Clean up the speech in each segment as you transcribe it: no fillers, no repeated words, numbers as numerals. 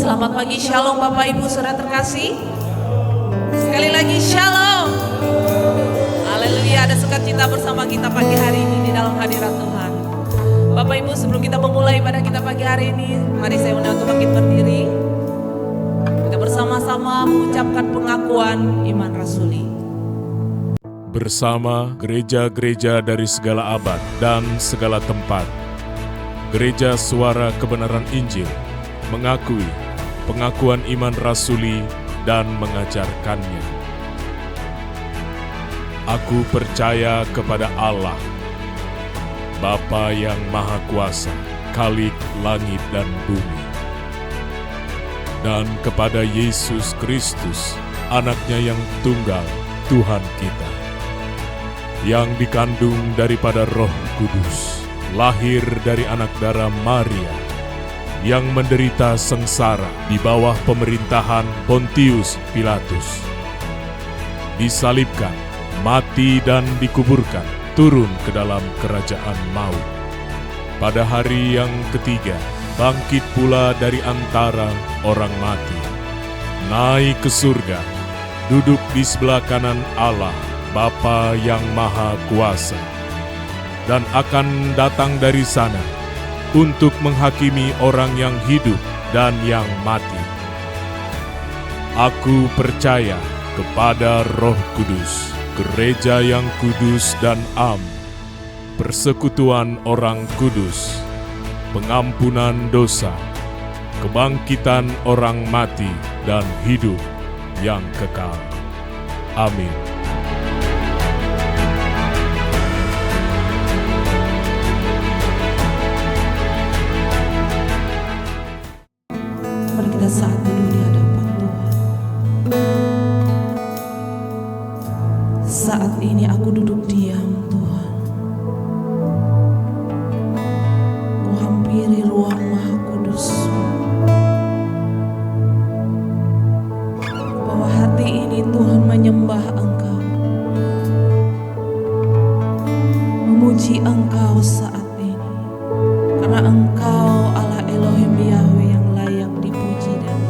Selamat pagi, shalom Bapak Ibu saudara terkasih. Sekali lagi shalom. Haleluya, ada sukacita bersama kita pagi hari ini di dalam hadirat Tuhan. Bapak Ibu, sebelum kita memulai ibadah kita pagi hari ini, mari saya undang untuk bangkit berdiri. Kita bersama-sama mengucapkan pengakuan iman rasuli. Bersama gereja-gereja dari segala abad dan segala tempat, Gereja Suara Kebenaran Injil mengakui pengakuan iman rasuli dan mengajarkannya. Aku percaya kepada Allah, Bapa yang Maha Kuasa, Khalik langit dan bumi, dan kepada Yesus Kristus, Anaknya yang tunggal, Tuhan kita, yang dikandung daripada Roh Kudus, lahir dari anak darah Maria, yang menderita sengsara di bawah pemerintahan Pontius Pilatus, disalibkan, mati dan dikuburkan, turun ke dalam kerajaan maut. Pada hari yang ketiga, bangkit pula dari antara orang mati, naik ke surga, duduk di sebelah kanan Allah, Bapa yang Maha Kuasa, dan akan datang dari sana untuk menghakimi orang yang hidup dan yang mati. Aku percaya kepada Roh Kudus, gereja yang kudus dan am, persekutuan orang kudus, pengampunan dosa, kebangkitan orang mati dan hidup yang kekal. Amin. Mari kita saat duduk di hadapan Tuhan. Saat ini aku duduk diam, Tuhan. Ku hampiri ruang Maha Kudus. Bahwa hati ini Tuhan menyembah Engkau, memuji Engkau saat ini, karena Engkau Allah Elohim Yahweh yang layak dipuji dan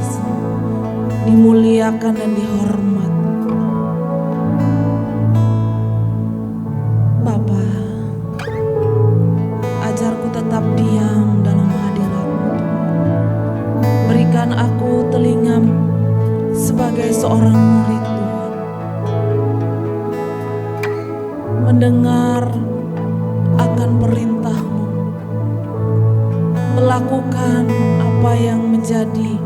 dimuliakan dan dihormat. Bapa, ajarku tetap diam dalam hadirat-Mu. Berikan aku telinga sebagai seorang murid Tuhan, mendengar akan perintah-Mu, melakukan apa yang menjadi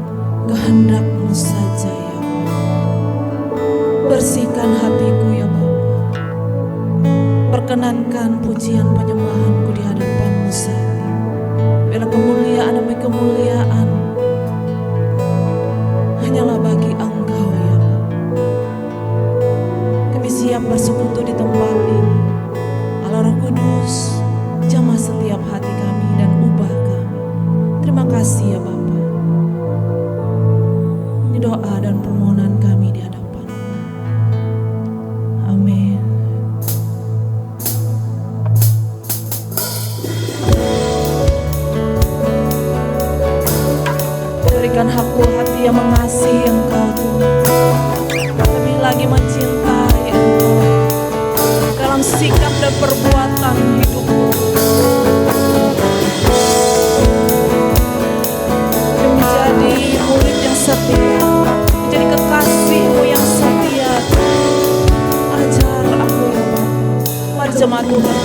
kehendak-Mu saja ya Allah. Bersihkan hatiku ya Bapa. Perkenankan pujian penyembahanku di hadapan-Mu saat ini. Biarlah kemuliaan demi kemuliaan hanyalah bagi Engkau ya Bapa. Kami siap bersekutu di tempat ini. Allah Roh Kudus, jamah setiap hati kami dan ubah kami. Terima kasih ya Bapa. Ini doa dan permohonan kami di hadapan. Amin. Berikan aku hati yang mengasihi Engkau Tuhan, lebih lagi mencintai Engkau dalam sikap dan perbuatan hidupku. Menjadi murid yang setia, menjadi kekasih-Mu yang setia. Ajar aku ya Bapa. Mari jemaat Tuhan.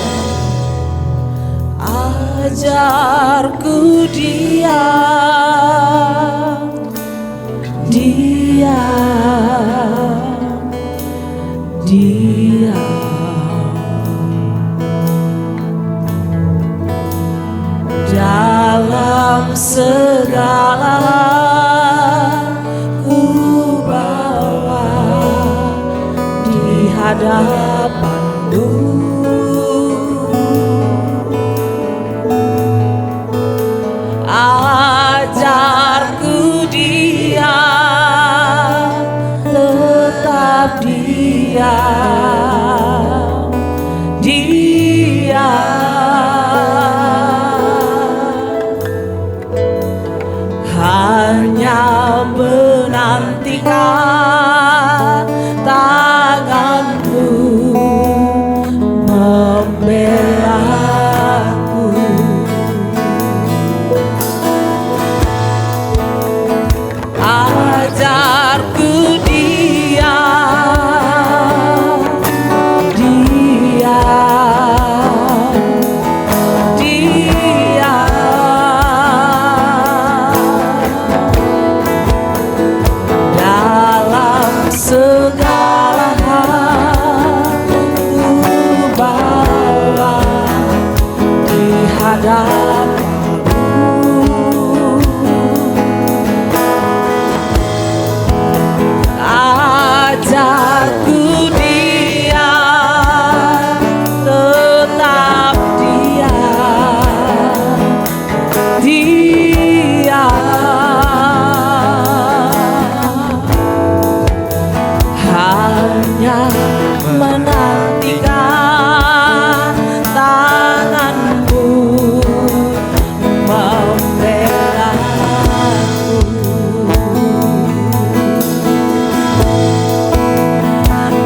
Ajarku diam, diam dalam segala ku bawa di hadapan-Mu. Ajarku diam, tetap diam, diam. Hanya menantikan tanganmu membelaku. Ajarku segala hal ku bawa di hadapanmu. Ajarku diam, tetap diam, hanya menantikan tanganmu membelaku.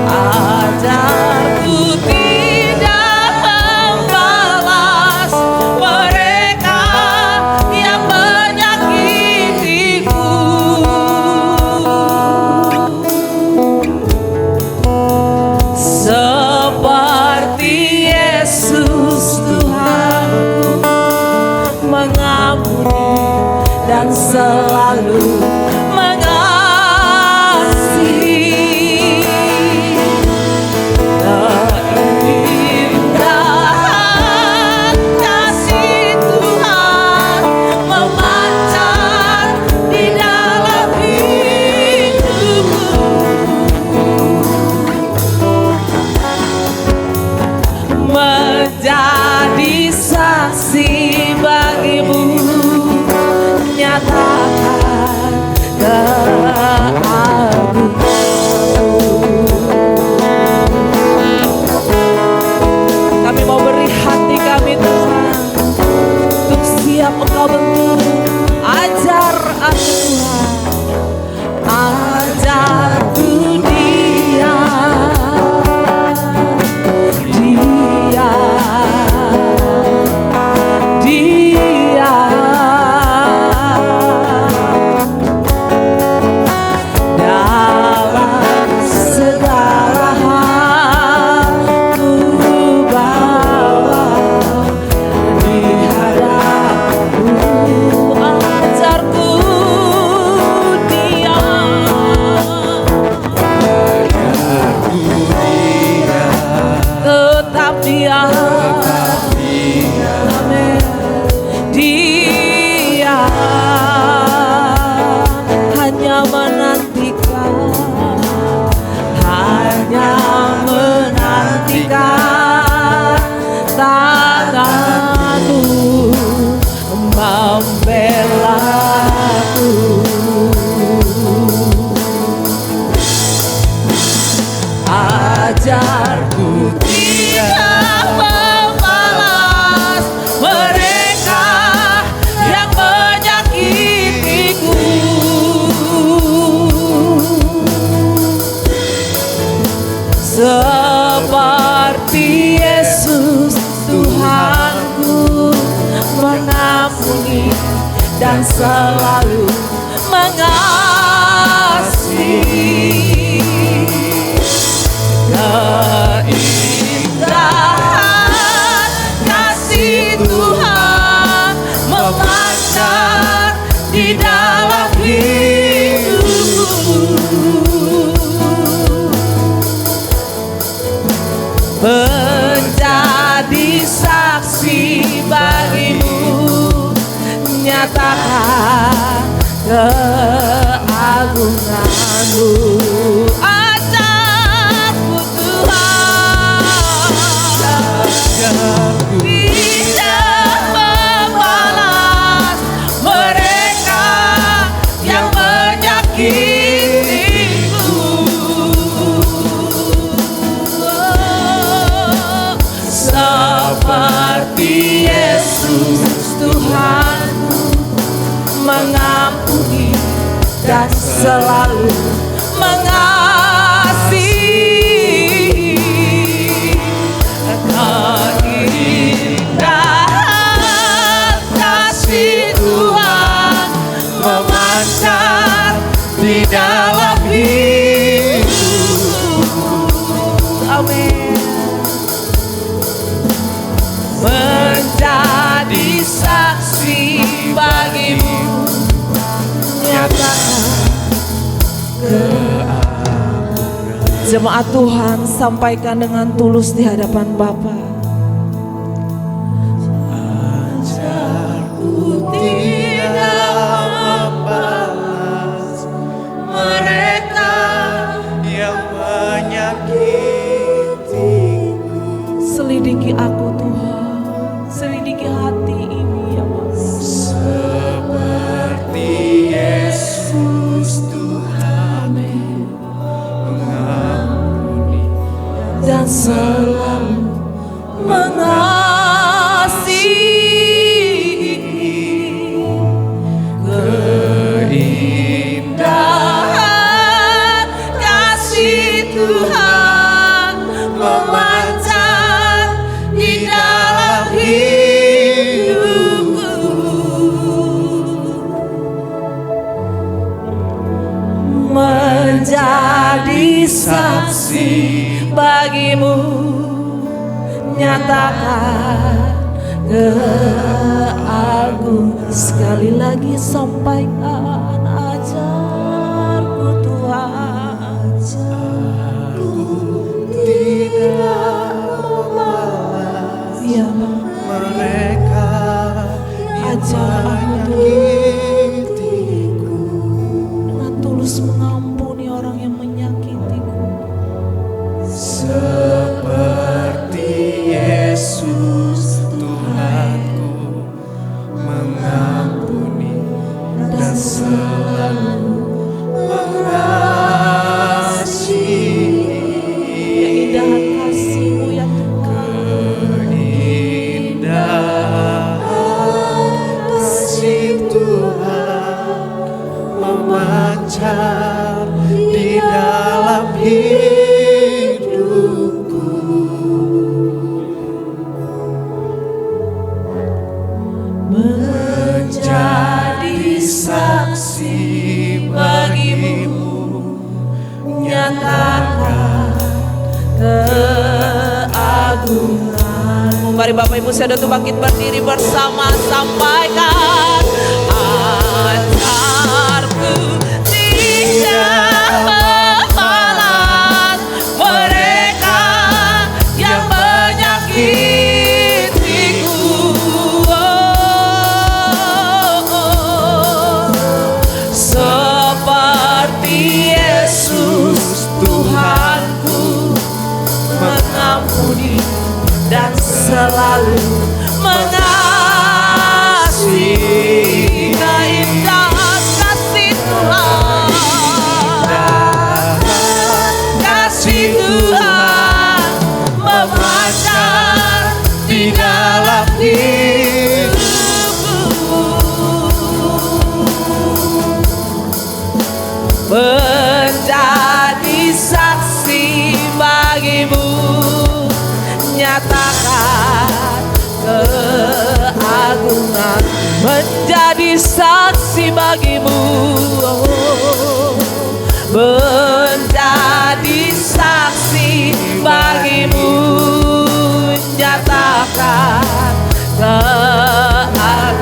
Ajarku tidak membalas mereka yang menyakitiku. Seperti Yesus Tuhanku mengampuni dan selalu mengasihi. Keindahan kasih Tuhan memancar di dalam hidupku, menjadi saksi bagimu, nyatakan keagunganmu. Kami mau beri hati kami Tuhan, untuk siap Engkau bentuk. Ajar aku Tuhan, ajarku dalam segala hal ku bawa di hadapanmu. Ajarku diam, tetap diam, amin. Dia hanya menantikan tanganmu membelaku. Ajarku tidak membalas mereka yang menyakitiku. Seperti Yesus Tuhanku mengampuni dan selalu mengasihi. Keindahan kasih Tuhan memancar di dalam hidupku, menjadi saksi bagimu, nyatakan keagunganmu. Ajarku Tuhan, tidak membalas mereka yang menyakitiku. Seperti Yesus Tuhan mengampuni dan selalu mengasihi. Keindahan kasih Tuhan memancar di dalam hidup. Amin. Menjadi saksi bagimu, nyatakan keagungan. Jemaat Tuhan, sampaikan dengan tulus di hadapan Bapa. Ajarku tidak membalas mereka yang menyakitiku. Selidiki aku Tuhan, selidiki hati ini ya Mas. Seperti Yesus Tuhan mengampuni dan selalu mengasihi. Keindahan kasih Tuhan memancar di dalam hidupku. Menjadi saksi bagimu, nyatakan keagungan. Sekali lagi sampaikan, ajarku Tuhan, ajarku tidak membalas ya mereka ajar aku dengan tulus mengampuni orang yang menyakitiku. Seperti Yesus Tuhanku mengampuni dan selalu mengasihi. Keindahan kasih-Mu ya Tuhan. Keindahan kasih Tuhan memancar di dalam hidupku. Menjadi saksi bagimu, nyatakan keagungan. Mari Bapak Ibu Saudara bangkit berdiri bersama, sampaikan ajarku tidak membalas mereka yang menyakitiku. Seperti Yesus Tuhanku mengampuni dan selalu mengasihi. Keindahan kasih Tuhan, kasih Tuhan memancar di dalam hidupku. Menjadi saksi bagimu, nyatakan keagungan. Menjadi saksi bagimu, menjadi saksi bagimu, nyatakan keagungan.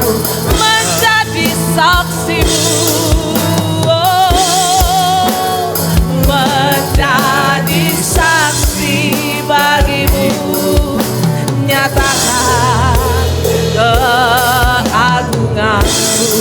Menjadi saksimu, menjadi saksi bagimu, nyatakan keagunganku.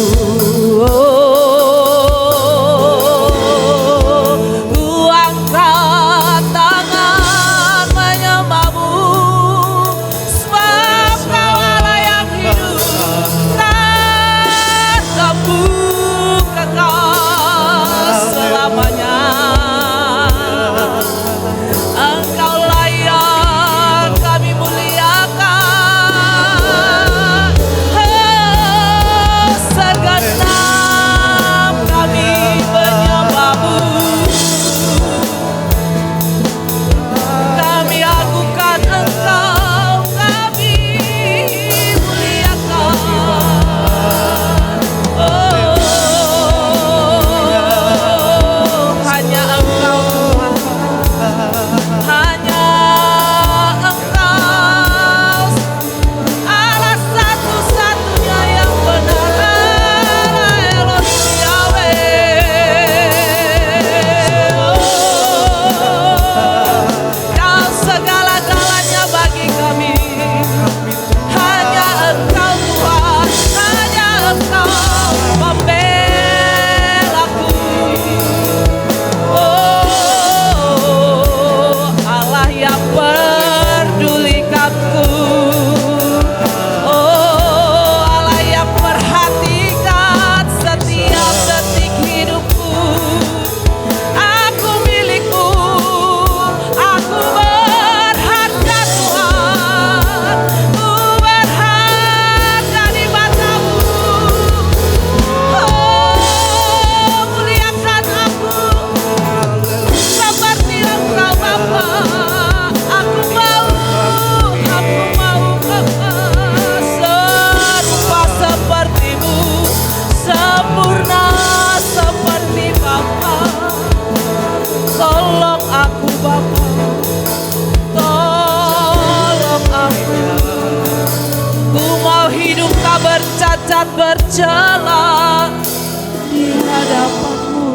tercela di hadapan-Mu.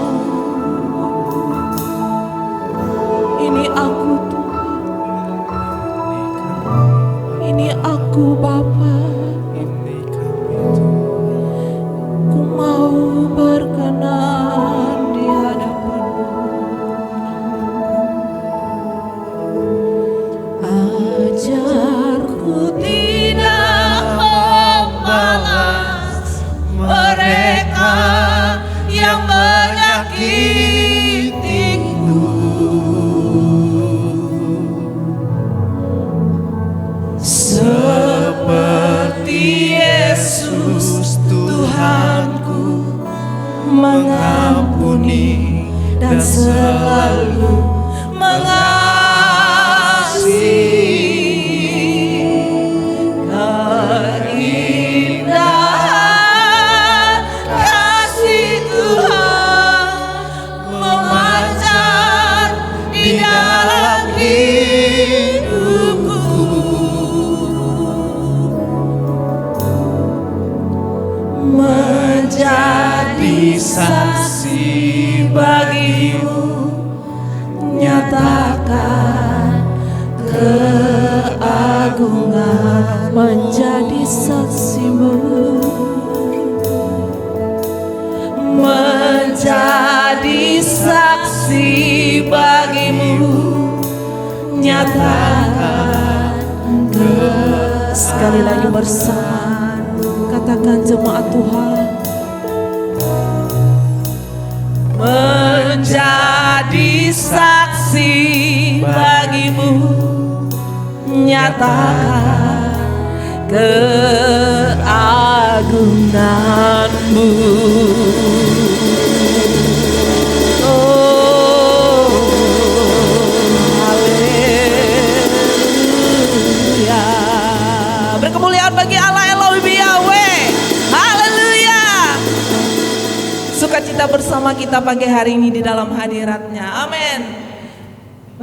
Ini aku Tuhan, ini aku Bapa. Ku mau berkenan di hadapan-Mu. Ajarku tidak membalas mereka yang menyakitiku. Seperti Yesus Tuhanku mengampuni dan selalu mengasihi. Keindahan kasih Tuhan memancar di dalam hidupku. Menjadi saksi bagi-Mu, nyatakan keagungan. Menjadi saksi-Mu, menjadi saksi bagi-Mu, nyatakan sekali lagi bersama, katakan jemaat Tuhan. Menjadi saksi bagi-Mu, nyatakan keagungan-Mu. Oh, haleluya. Berkemuliaan bagi Allah Elohim Yahweh. Haleluya. Sukacita bersama kita pagi hari ini di dalam hadirat-Nya. Amin.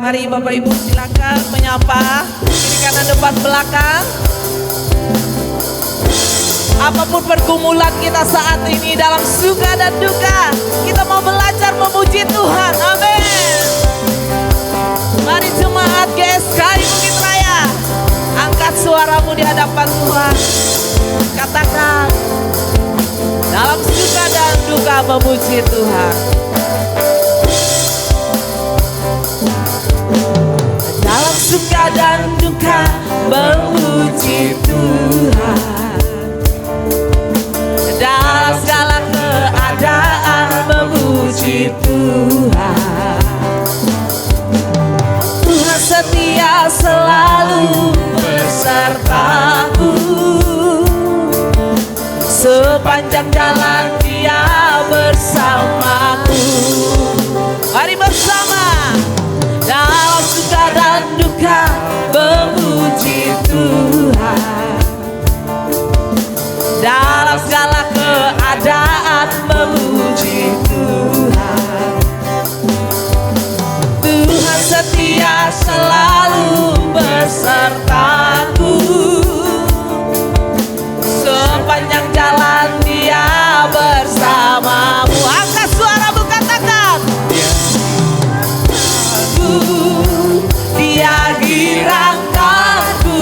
Mari Bapak Ibu silakan menyapa kiri kanan depan belakang. Apapun pergumulan kita saat ini dalam suka dan duka, kita mau belajar memuji Tuhan. Amin. Mari jemaat GSKI Bukit Raya, angkat suaramu di hadapan Tuhan. Katakan, dalam suka dan duka memuji Tuhan. Dalam suka dan duka memuji Tuhan. Dalam segala keadaan memuji Tuhan. Tuhan setia selalu besertaku. Sepanjang jalan Dia bersamaku. Mari bersama. Dalam suka dan duka memuji Tuhan. Dalam segala keadaan memuji Tuhan. Tuhan setia selalu besertaku. Sepanjang jalan Dia bersamamu. Angkat suaramu, katakan, Dia girangkanku,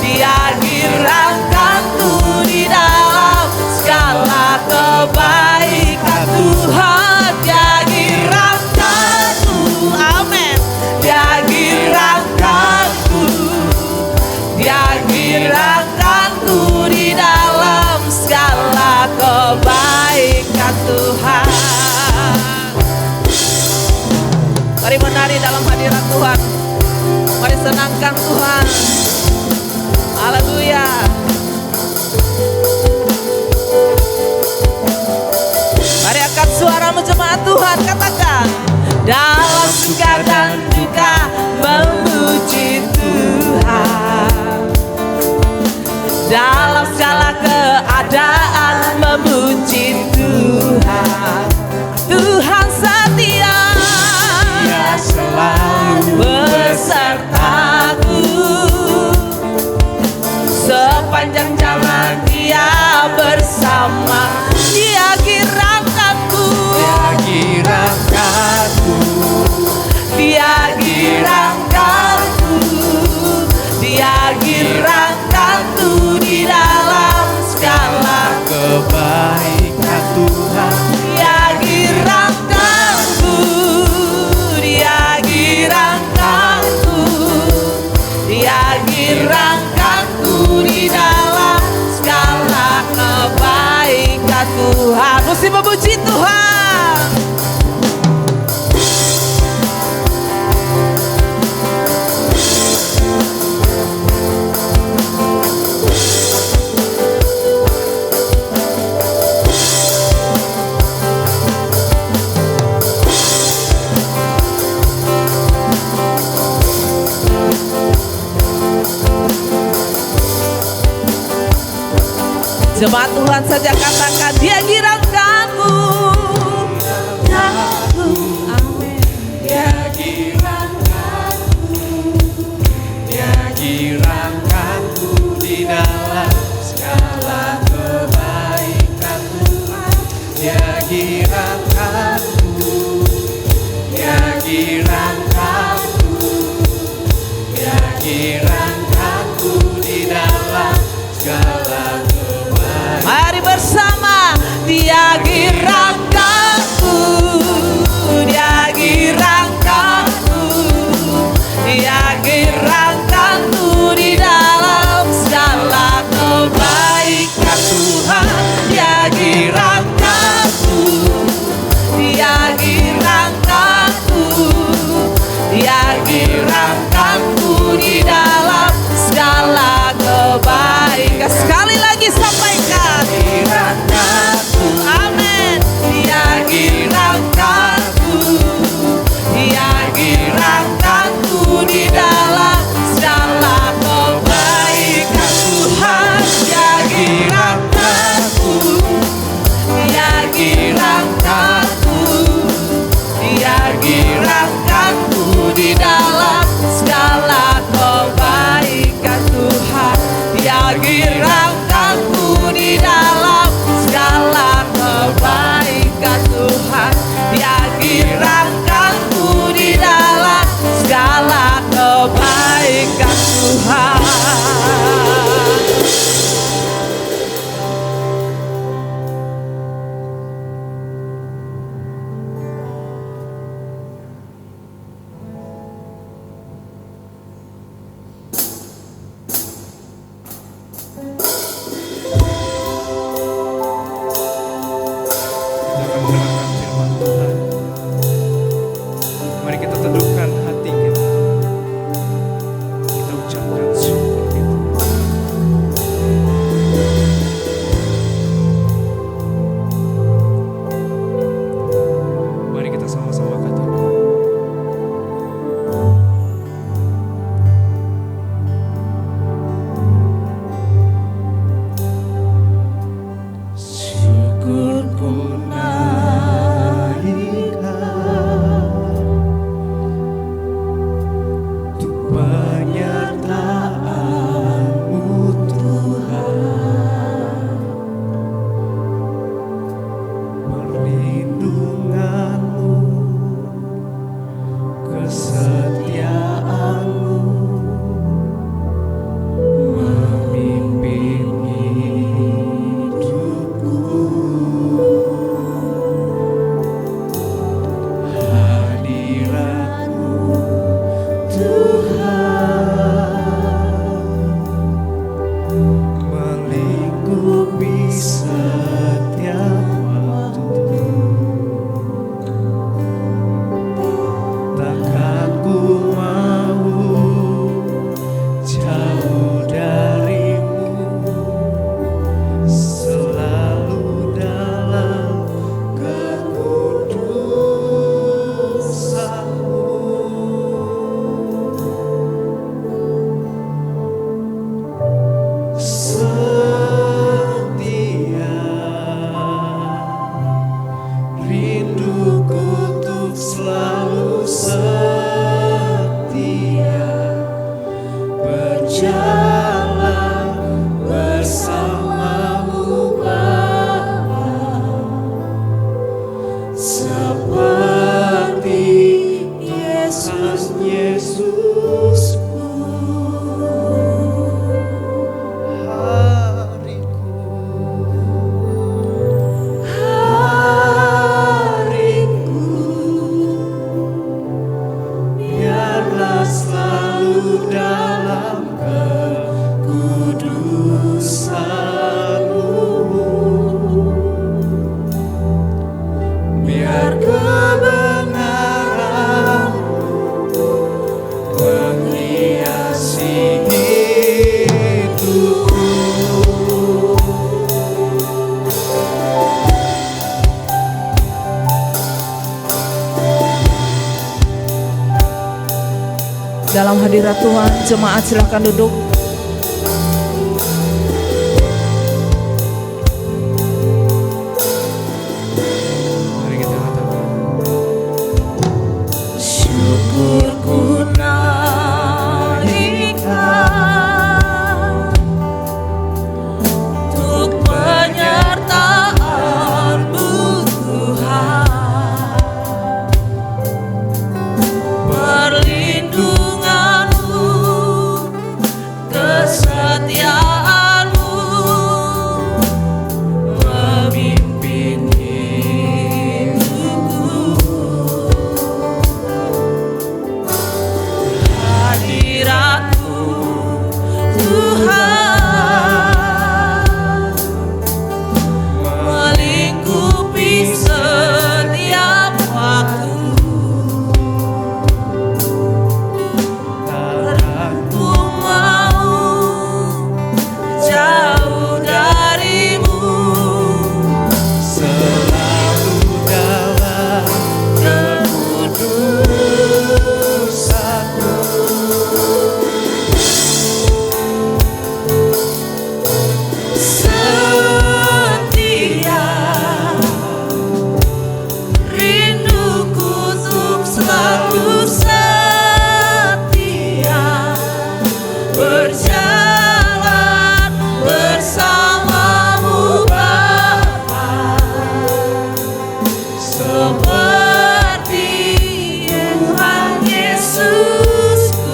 Dia girangkanku di dalam segala kebaikan Tuhan. Dia girangkanku, amin. Dia girangkanku, Dia girangkanku di dalam segala kebaikan Tuhan. Mari menari dalam hadirat Tuhan. Mari senangkan Tuhan. Haleluya. Mari angkat suaramu jemaat Tuhan, katakan, dalam suka dan duka memuji Tuhan. Dalam segala keadaan memuji Tuhan. Tuhan setia, Dia selalu besertaku. Sepanjang jalan Dia bersamaku. Jemaat Tuhan saja katakan, Dia giranganku. Amin. Dia giranganku, Dia giranganku di dalam segala kebaikan Tuhan. Dia giranganku, Dia giranganku, Dia giranganku di dalam segala kebaikan. Mari bersama, Dia giranganku, Dia giranganku, Dia giranganku di dalam segala kebaikan Tuhan. Dia giranganku, Dia giranganku, Dia giranganku di dalam segala kebaikan. Sekali lagi sampaikan, Giranganku, amin. Dia giranganku, Dia giranganku di dalam segala kebaikan Tuhan. Dia giranganku, Dia giranganku, Dia giranganku di dalam segala kebaikan Tuhan. Dia giranganku di dalam segala kebaikan Tuhan. Dia giranganku di dalam segala kebaikan Tuhan. kita akan mendengarkan firman Tuhan. Mari kita teduhkan hati kita. Kita ucapkan syukur kita. Mari kita sama-sama katakan. Syukurku naikkan untuk penyertaan-Mu Tuhan, perlindungan-Mu, kesetiaan-Mu memimpin hidupku. Hadirat-Mu Tuhan melingkupi setiap waktu. Takkan ku mau jauh dari-Mu, selalu dalam kekudusan-Mu. Setia rinduku untuk selalu setia berjalan bersama-Mu Bapa, seperti Yesusku. Hariku, biarlah selalu dalam kekudusan-Mu. Biar kebenaran-Mu menghiasi hidupku. Dalam hadirat Tuhan, jemaat silakan duduk. seperti Tuhan Yesusku.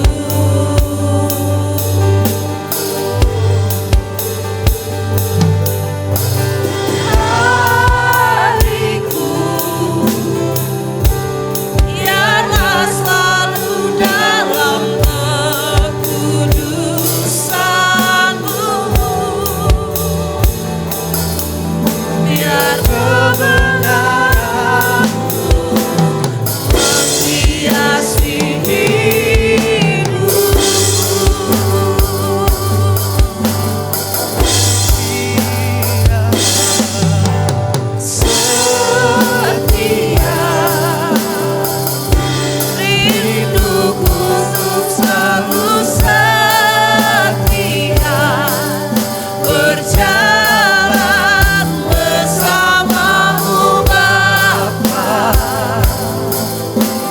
Hariku biarlah selalu dalam kekudusan-Mu, biar kebenaran-Mu menghiasi hidupku. Setia rinduku untuk selalu setia berjalan bersama-Mu Bapa,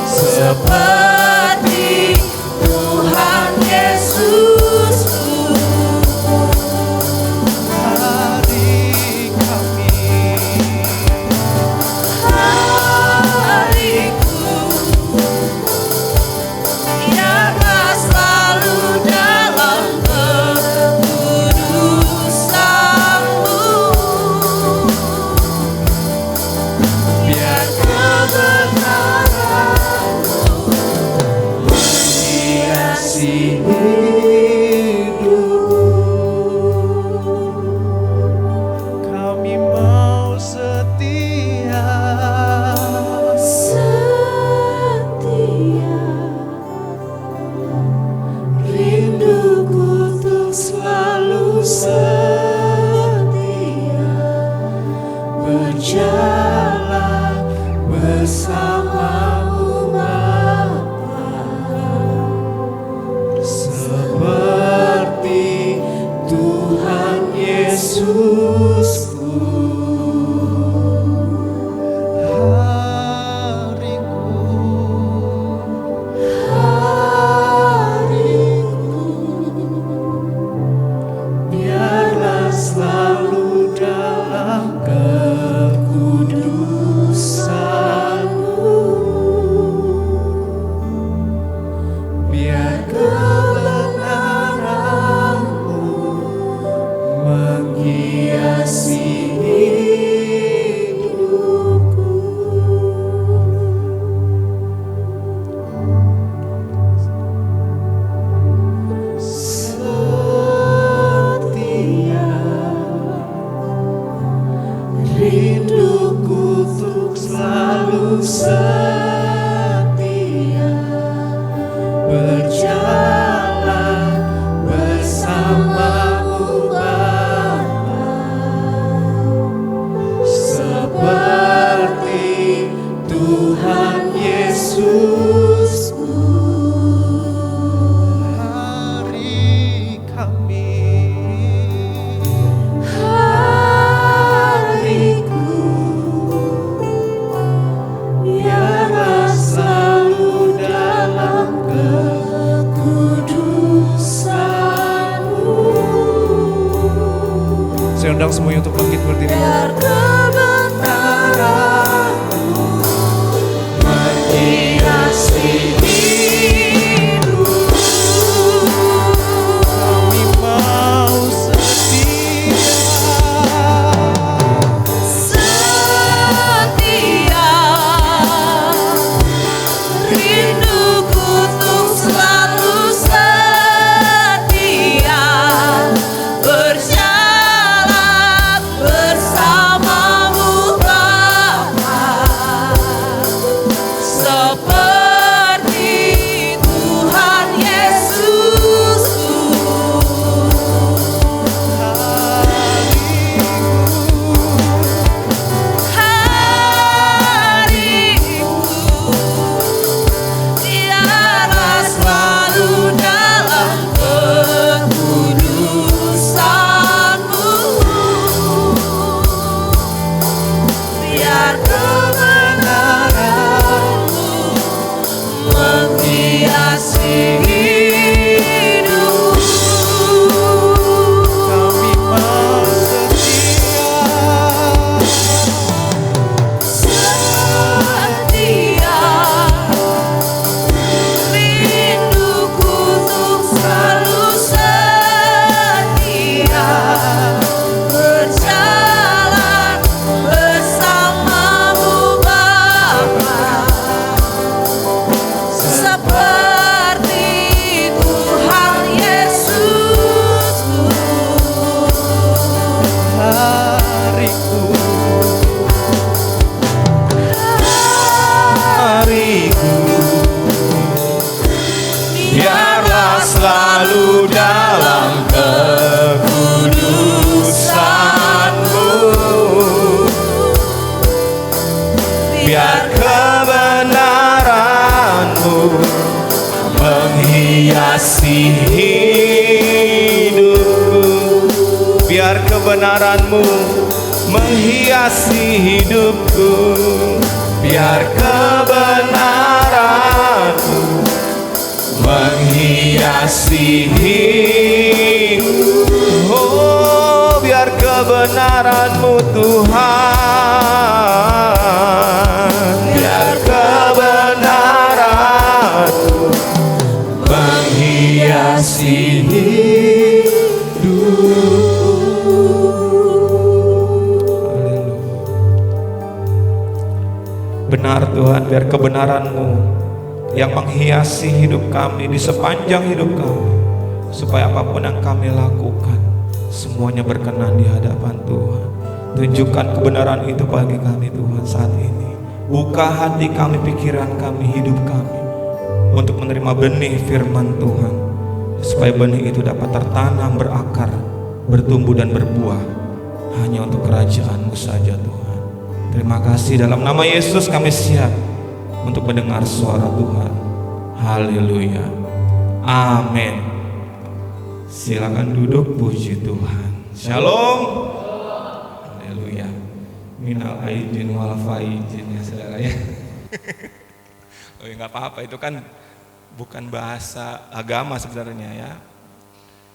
seperti Tuhan Yesusku. Hari kami Hariku biarlah selalu dalam kekudusan-Mu, biar kebenaran-Mu menghiasi hidupku. kami mau setia. Setia rinduku untuk selalu setia berjalan bersama-Mu Bapa, seperti Tuhan Yesusku. Biarlah selalu dalam kekudusan-Mu, biar kebenaran-Mu menghiasi hidupku. Setia rinduku untuk selalu setia berjalan bersama-Mu Bapa, seperti Tuhan Yesusku. Hari kami Hariku biarlah selalu dalam kekudusan-Mu, saya undang semuanya untuk bangkit berdiri. biar kebenaran-Mu menghiasi hidupku. Kami mau setia. Setia rinduku untuk selalu setia berjalan bersama menghiasi hidupku. Biar kebenaran-Mu menghiasi hidupku. Biar kebenaran-Mu menghiasi hidupku. Oh, biar kebenaran-Mu Tuhan. Biar kebenaran-Mu menghiasi hidupku. Benar Tuhan, biar kebenaran-Mu yang menghiasi hidup kami di sepanjang hidup kami, supaya apapun yang kami lakukan semuanya berkenan di hadapan Tuhan. Tunjukkan kebenaran itu bagi kami Tuhan saat ini. Buka hati kami, pikiran kami, hidup kami untuk menerima benih firman Tuhan, supaya benih itu dapat tertanam, berakar, bertumbuh dan berbuah hanya untuk kerajaan-Mu saja Tuhan. Terima kasih, dalam nama Yesus kami siap untuk mendengar suara Tuhan. Haleluya. Amin. Silakan duduk, puji Tuhan. Shalom. Haleluya. Minal aidin wal faizin ya saudara ya. Oh ya, nggak apa-apa, itu kan bukan bahasa agama sebenarnya ya.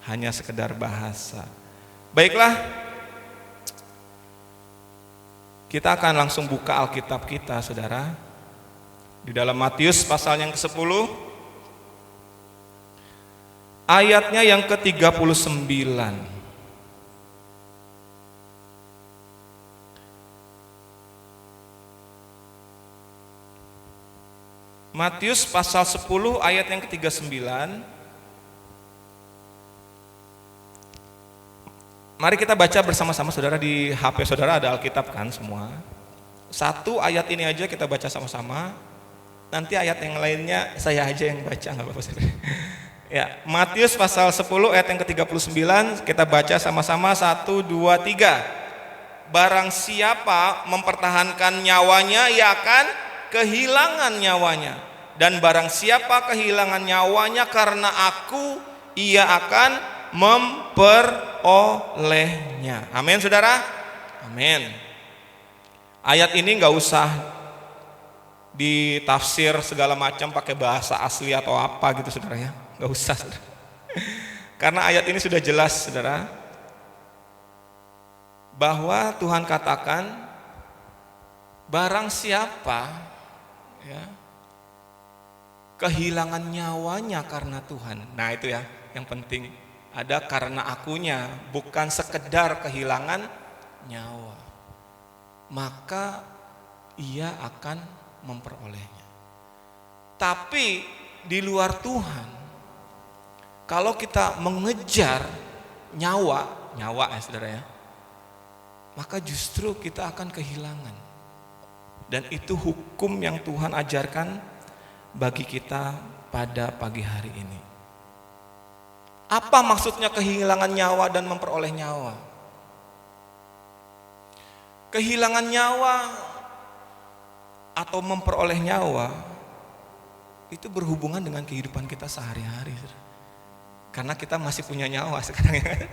Hanya sekedar bahasa. Baiklah. Kita akan langsung buka Alkitab kita, saudara. Di dalam Matius pasal yang ke-10, ayatnya yang ke-39. Matius pasal 10 ayat yang ke-39. Mari kita baca bersama-sama, saudara. Di HP saudara ada Alkitab kan semua. Satu ayat ini aja kita baca sama-sama. Nanti ayat yang lainnya saya aja yang baca, nggak apa-apa saudara. Ya, Matius pasal 10 ayat yang ke-39 kita baca sama-sama. 1, 2, 3. Barang siapa mempertahankan nyawanya, ia akan kehilangan nyawanya. Dan barang siapa kehilangan nyawanya karena aku, ia akan memperolehnya. Amin saudara. Amin. Ayat ini nggak usah ditafsir segala macam pakai bahasa asli atau apa gitu saudara ya, nggak usah saudara. Karena ayat ini sudah jelas saudara, bahwa Tuhan katakan barang siapa ya kehilangan nyawanya karena Tuhan. Nah itu ya yang penting. Ada karena akunya, bukan sekedar kehilangan nyawa. Maka ia akan memperolehnya. Tapi di luar Tuhan, kalau kita mengejar nyawa ya saudara ya, maka justru kita akan kehilangan. Dan itu hukum yang Tuhan ajarkan bagi kita pada pagi hari ini. Apa maksudnya kehilangan nyawa dan memperoleh nyawa? Kehilangan nyawa atau memperoleh nyawa itu berhubungan dengan kehidupan kita sehari-hari. Karena kita masih punya nyawa sekarang ya.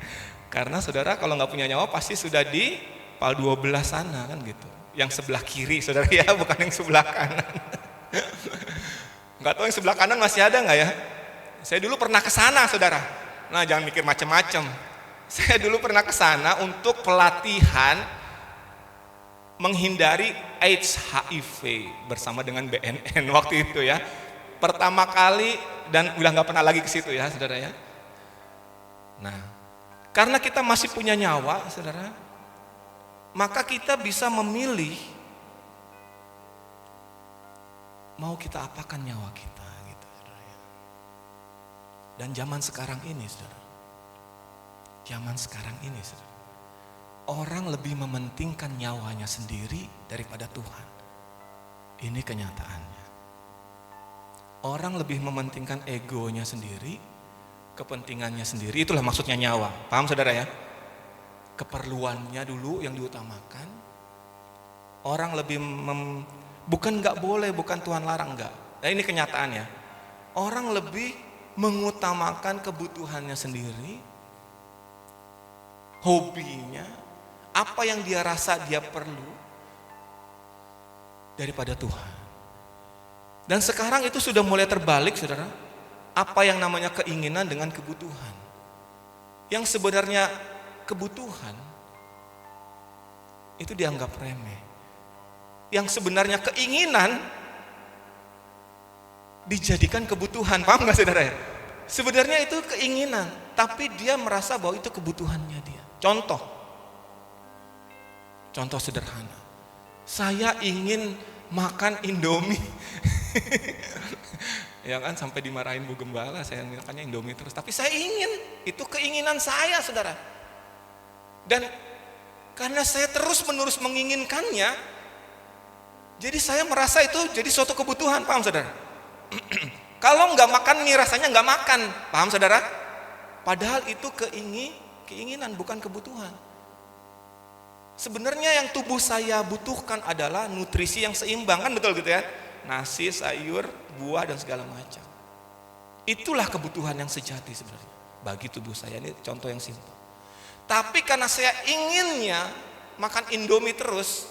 Karena saudara kalau nggak punya nyawa pasti sudah di pal 12 sana kan gitu. Yang sebelah kiri saudara ya, bukan yang sebelah kanan. Nggak tahu yang sebelah kanan masih ada nggak ya? Saya dulu pernah ke sana saudara. Nah jangan mikir macam-macam. Saya dulu pernah ke sana untuk pelatihan menghindari AIDS HIV bersama dengan BNN waktu itu ya. Pertama kali dan udah nggak pernah lagi ke situ ya saudara ya. Nah karena kita masih punya nyawa saudara, maka kita bisa memilih mau kita apakan nyawa kita. Dan zaman sekarang ini saudara, orang lebih mementingkan nyawanya sendiri daripada Tuhan. Ini kenyataannya. Orang lebih mementingkan egonya sendiri, kepentingannya sendiri. Itulah maksudnya nyawa. Paham saudara ya? Keperluannya dulu yang diutamakan. Orang lebih bukan nggak boleh, bukan Tuhan larang, enggak. Nah ini kenyataannya. orang lebih mengutamakan kebutuhannya sendiri, hobinya, apa yang dia rasa dia perlu daripada Tuhan. Dan sekarang itu sudah mulai terbalik, saudara. Apa yang namanya keinginan dengan kebutuhan. Yang sebenarnya kebutuhan itu dianggap remeh. Yang sebenarnya keinginan dijadikan kebutuhan. Paham gak saudara? Sebenarnya itu keinginan, tapi dia merasa bahwa itu kebutuhannya dia. Contoh sederhana. Saya ingin makan Indomie. Ya kan, sampai dimarahin Bu Gembala, saya makannya Indomie terus. Tapi saya ingin, itu keinginan saya, saudara. Dan karena saya terus-menerus menginginkannya, jadi saya merasa itu jadi suatu kebutuhan, paham saudara? Kalau nggak makan nih rasanya nggak makan, paham saudara? Padahal itu keinginan, bukan kebutuhan. Sebenarnya yang tubuh saya butuhkan adalah nutrisi yang seimbang, kan betul gitu ya? Nasi, sayur, buah dan segala macam. Itulah kebutuhan yang sejati sebenarnya bagi tubuh saya. Ini contoh yang simpel. Tapi karena saya inginnya makan Indomie terus,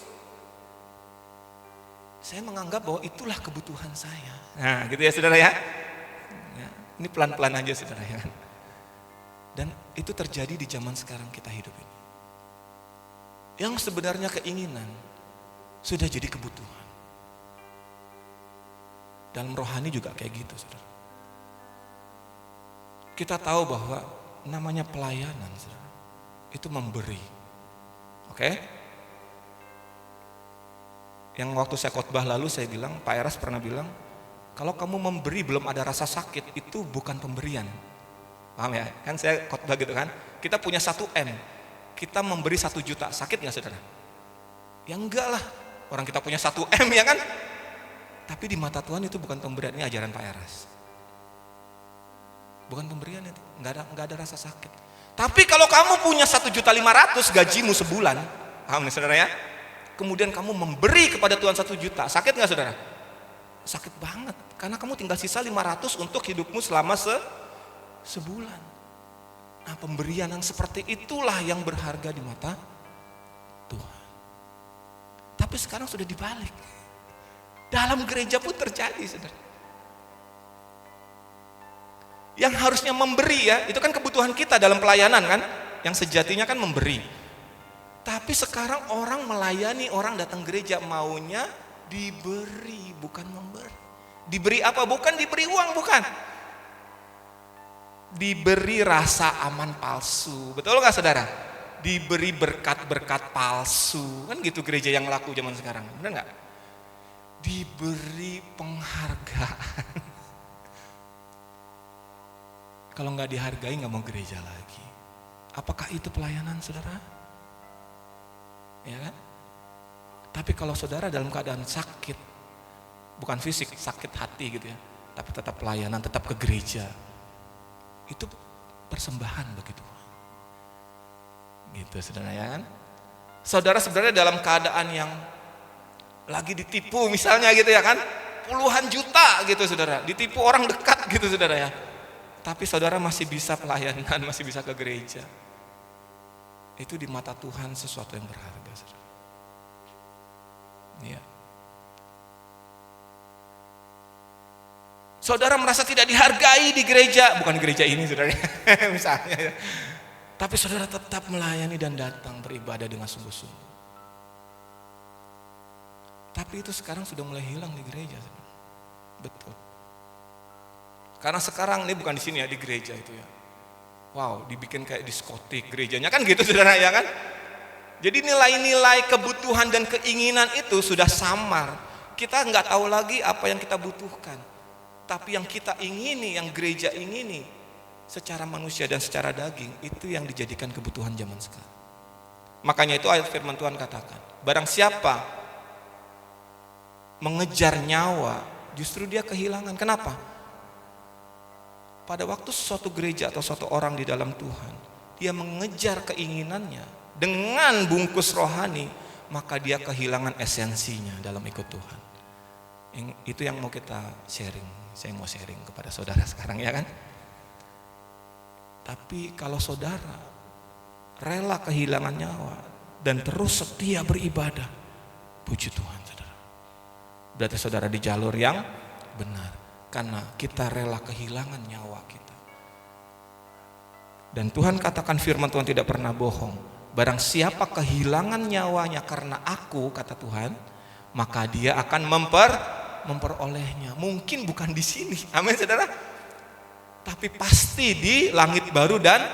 saya menganggap bahwa itulah kebutuhan saya. Nah, gitu ya saudara ya. Ini pelan-pelan aja saudara ya. Dan itu terjadi di zaman sekarang kita hidup ini. Yang sebenarnya keinginan sudah jadi kebutuhan. Dalam rohani juga kayak gitu saudara. Kita tahu bahwa namanya pelayanan saudara, itu memberi. Oke? Yang waktu saya khotbah lalu saya bilang, Pak Eras pernah bilang, kalau kamu memberi belum ada rasa sakit, itu bukan pemberian. Paham ya? Kan saya khotbah gitu kan, kita punya 1 M, kita memberi 1 juta, sakit gak saudara? Ya enggak lah, orang kita punya 1 M ya kan? Tapi di mata Tuhan itu bukan pemberian, ini ajaran Pak Eras. Bukan pemberian itu, enggak ada rasa sakit. Tapi kalau kamu punya 1.500.000 gajimu sebulan, paham nih saudara ya? Kemudian kamu memberi kepada Tuhan 1 juta, sakit gak saudara? Sakit banget, karena kamu tinggal sisa 500 untuk hidupmu selama sebulan. Nah, pemberian yang seperti itulah yang berharga di mata Tuhan. Tapi sekarang sudah dibalik. Dalam gereja pun terjadi saudara. Yang harusnya memberi ya, itu kan kebutuhan kita dalam pelayanan kan, yang sejatinya kan memberi. Tapi sekarang orang melayani, orang datang gereja maunya diberi, bukan memberi. Diberi apa? Bukan diberi uang, bukan. Diberi rasa aman palsu, betul gak saudara? Diberi berkat-berkat palsu, kan gitu gereja yang laku zaman sekarang, benar gak? Diberi penghargaan. Kalau nggak dihargai nggak mau gereja lagi. Apakah itu pelayanan saudara? Ya kan? Tapi kalau saudara dalam keadaan sakit, bukan fisik, sakit hati gitu ya, tapi tetap pelayanan, tetap ke gereja, itu persembahan bagi Tuhan. Gitu saudara ya kan? Saudara sebenarnya dalam keadaan yang lagi ditipu misalnya gitu ya kan, puluhan juta gitu saudara, ditipu orang dekat gitu saudara ya, tapi saudara masih bisa pelayanan, masih bisa ke gereja. Itu di mata Tuhan sesuatu yang berharga saudara. Ya. Saudara merasa tidak dihargai di gereja, bukan gereja ini saudara misalnya ya. Tapi saudara tetap melayani dan datang beribadah dengan sungguh-sungguh. Tapi itu sekarang sudah mulai hilang di gereja. Betul. Karena sekarang ini bukan di sini ya, di gereja itu ya. Wow, dibikin kayak diskotik gerejanya kan gitu saudara ya kan. Jadi nilai-nilai kebutuhan dan keinginan itu sudah samar. Kita nggak tahu lagi apa yang kita butuhkan. Tapi yang kita ingini, yang gereja ingini secara manusia dan secara daging, itu yang dijadikan kebutuhan zaman sekarang. Makanya itu ayat firman Tuhan katakan, barang siapa mengejar nyawa, justru dia kehilangan. Kenapa? Pada waktu suatu gereja atau suatu orang di dalam Tuhan, dia mengejar keinginannya dengan bungkus rohani, maka dia kehilangan esensinya dalam ikut Tuhan. Itu yang mau kita sharing. Saya mau sharing kepada saudara sekarang, ya kan? Tapi kalau saudara rela kehilangan nyawa dan terus setia beribadah, puji Tuhan saudara, berarti saudara di jalur yang benar, karena kita rela kehilangan nyawa kita. Dan Tuhan katakan, firman Tuhan tidak pernah bohong, barang siapa kehilangan nyawanya karena aku, kata Tuhan, maka dia akan memperolehnya. Mungkin bukan di sini, amin saudara, tapi pasti di langit baru dan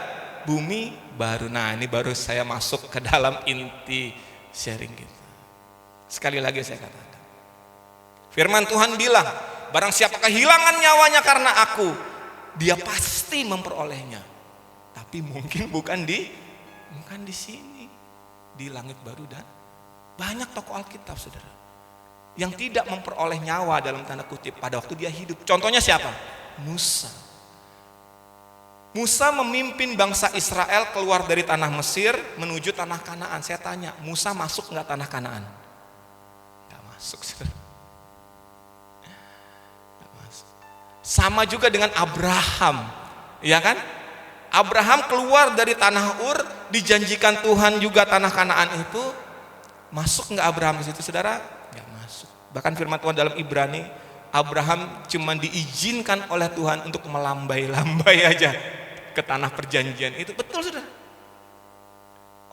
bumi baru. Nah, ini baru saya masuk ke dalam inti sharing kita. Sekali lagi saya katakan, firman Tuhan bilang, barang siapa kehilangan nyawanya karena aku, dia pasti memperolehnya. Tapi mungkin bukan di sini, di langit baru dan banyak tokoh Alkitab saudara yang tidak memperoleh nyawa dalam tanda kutip pada waktu dia hidup. Contohnya siapa? Musa memimpin bangsa Israel keluar dari tanah Mesir menuju tanah Kanaan. Saya tanya, Musa masuk nggak tanah Kanaan? Nggak masuk. Nggak masuk. Sama juga dengan Abraham, ya kan? Abraham keluar dari tanah Ur, dijanjikan Tuhan juga tanah Kanaan itu. Masuk nggak Abraham ke situ, saudara? Nggak masuk. Bahkan firman Tuhan dalam Ibrani, Abraham cuma diizinkan oleh Tuhan untuk melambai-lambai aja ke tanah perjanjian itu. Betul saudara,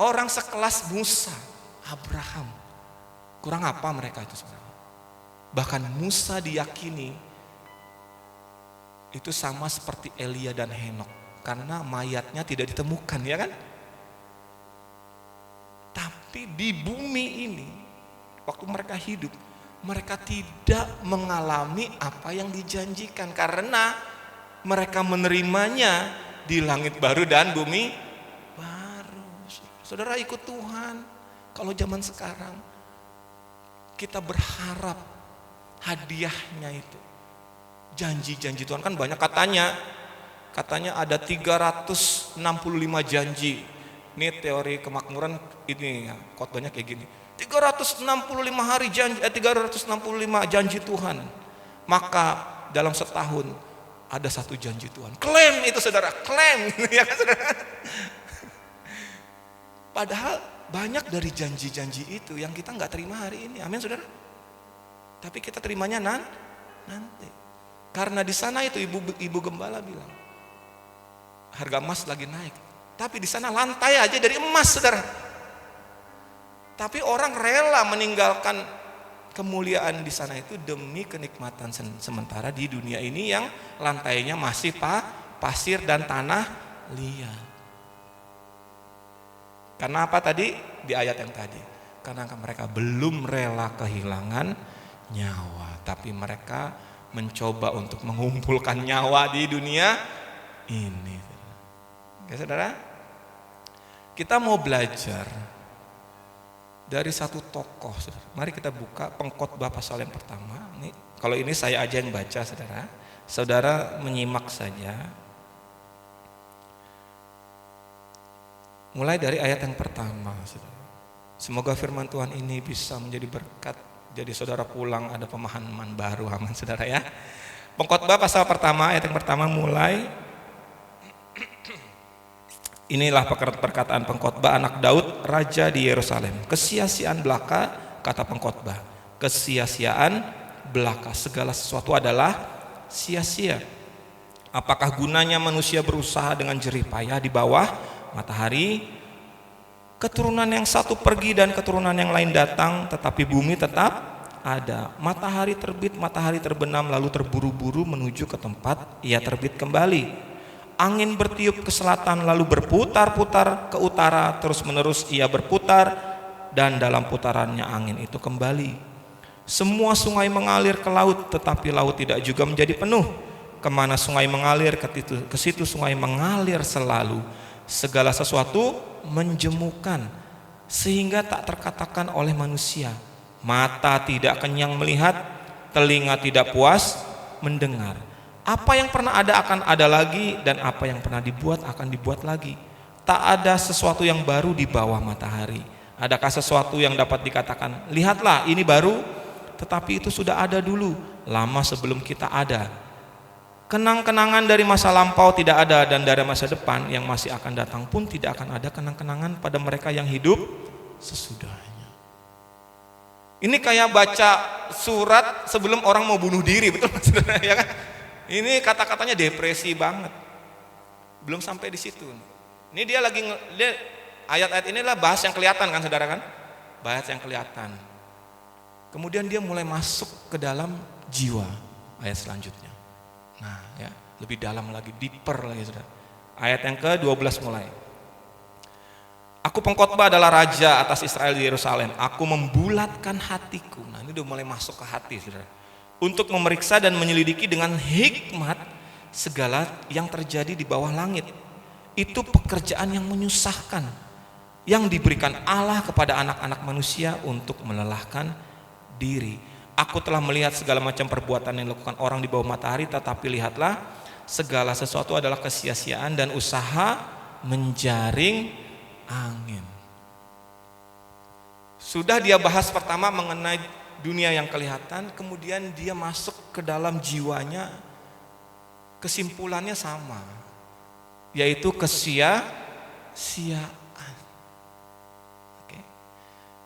orang sekelas Musa, Abraham, kurang apa mereka itu sebenarnya? Bahkan Musa diyakini itu sama seperti Elia dan Henok, karena mayatnya tidak ditemukan, ya kan? Tapi di bumi ini waktu mereka hidup, mereka tidak mengalami apa yang dijanjikan, karena mereka menerimanya di langit baru dan bumi baru. Saudara ikut Tuhan. Kalau zaman sekarang kita berharap hadiahnya itu janji-janji Tuhan, kan banyak katanya ada 365 janji. Ini teori kemakmuran, ini ya, khotbahnya kayak gini. 365 hari janji, 365 janji Tuhan. Maka dalam setahun ada satu janji Tuhan. Klaim itu saudara, klaim, ya kan saudara? Padahal banyak dari janji-janji itu yang kita nggak terima hari ini, amin saudara. Tapi kita terimanya nanti. Karena di sana itu ibu gembala bilang, harga emas lagi naik. Tapi di sana lantai aja dari emas saudara. Tapi orang rela meninggalkan kemuliaan di sana itu demi kenikmatan sementara di dunia ini yang lantainya masih pasir dan tanah liat. Karena apa tadi di ayat yang tadi? Karena mereka belum rela kehilangan nyawa, tapi mereka mencoba untuk mengumpulkan nyawa di dunia ini. Oke saudara, kita mau belajar dari satu tokoh, saudara. Mari kita buka Pengkhotbah pasal yang pertama. Ini, kalau ini saya aja yang baca, saudara. Saudara menyimak saja. Mulai dari ayat yang pertama, saudara. Semoga firman Tuhan ini bisa menjadi berkat. Jadi saudara pulang ada pemahaman baru, aman saudara ya. Pengkhotbah pasal pertama, ayat yang pertama mulai. Inilah perkataan pengkhotbah anak Daud, raja di Yerusalem. Kesia-siaan belaka, kata pengkhotbah. Kesia-siaan belaka, segala sesuatu adalah sia-sia. Apakah gunanya manusia berusaha dengan jerih payah di bawah matahari? Keturunan yang satu pergi dan keturunan yang lain datang, tetapi bumi tetap ada. Matahari terbit, matahari terbenam, lalu terburu-buru menuju ke tempat ia terbit kembali. Angin bertiup ke selatan lalu berputar-putar ke utara, terus menerus ia berputar dan dalam putarannya angin itu kembali. Semua sungai mengalir ke laut, tetapi laut tidak juga menjadi penuh. Kemana sungai mengalir, ke situ sungai mengalir selalu. Segala sesuatu menjemukan sehingga tak terkatakan oleh manusia. Mata tidak kenyang melihat, telinga tidak puas mendengar. Apa yang pernah ada akan ada lagi, dan apa yang pernah dibuat akan dibuat lagi. Tak ada sesuatu yang baru di bawah matahari. Adakah sesuatu yang dapat dikatakan, lihatlah ini baru? tetapi itu sudah ada dulu, lama sebelum kita ada. Kenang-kenangan dari masa lampau tidak ada, dan dari masa depan yang masih akan datang pun tidak akan ada kenang-kenangan pada mereka yang hidup sesudahnya. Ini kayak baca surat sebelum orang mau bunuh diri, betul saudara ya kan? Ini kata-katanya depresi banget. Belum sampai di situ. Ini dia ayat-ayat inilah bahas yang kelihatan kan saudara kan? Bahas yang kelihatan. Kemudian dia mulai masuk ke dalam jiwa, ayat selanjutnya. Nah ya, lebih dalam lagi, deeper lagi saudara. Ayat yang ke-12 mulai. Aku pengkhotbah adalah raja atas Israel di Yerusalem. Aku membulatkan hatiku. Nah ini udah mulai masuk ke hati saudara. Untuk memeriksa dan menyelidiki dengan hikmat segala yang terjadi di bawah langit. Itu pekerjaan yang menyusahkan, yang diberikan Allah kepada anak-anak manusia untuk melelahkan diri. Aku telah melihat segala macam perbuatan yang dilakukan orang di bawah matahari, tetapi lihatlah, segala sesuatu adalah kesia-siaan dan usaha menjaring angin. Sudah dia bahas pertama mengenai dunia yang kelihatan, kemudian dia masuk ke dalam jiwanya, kesimpulannya sama, yaitu kesia-siaan.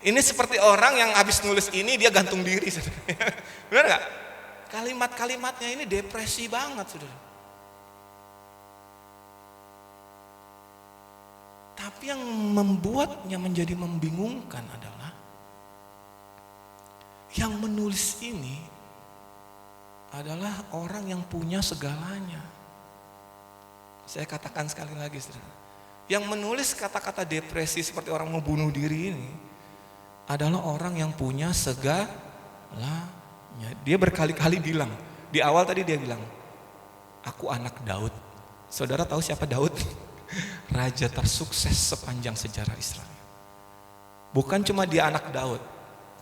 Ini seperti orang yang habis nulis ini dia gantung diri, saudara. Benar nggak? Kalimat-kalimatnya ini depresi banget, saudara. Tapi yang membuatnya menjadi membingungkan adalah yang menulis ini adalah orang yang punya segalanya. Saya katakan sekali lagi, saudara. Yang menulis kata-kata depresi seperti orang mau bunuh diri ini adalah orang yang punya segalanya. Dia berkali-kali bilang, di awal tadi dia bilang, aku anak Daud. Saudara tahu siapa Daud? Raja tersukses sepanjang sejarah Israel. Bukan cuma dia anak Daud,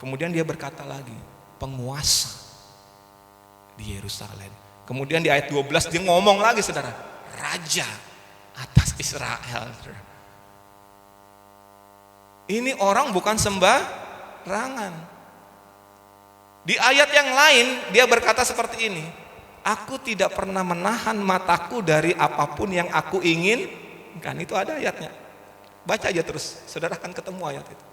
kemudian dia berkata lagi, penguasa di Yerusalem. Kemudian di ayat 12 dia ngomong lagi saudara, raja atas Israel. Ini orang bukan sembarangan. Di ayat yang lain dia berkata seperti ini, aku tidak pernah menahan mataku dari apapun yang aku inginkan. Itu ada ayatnya, baca aja terus, saudara akan ketemu ayat itu.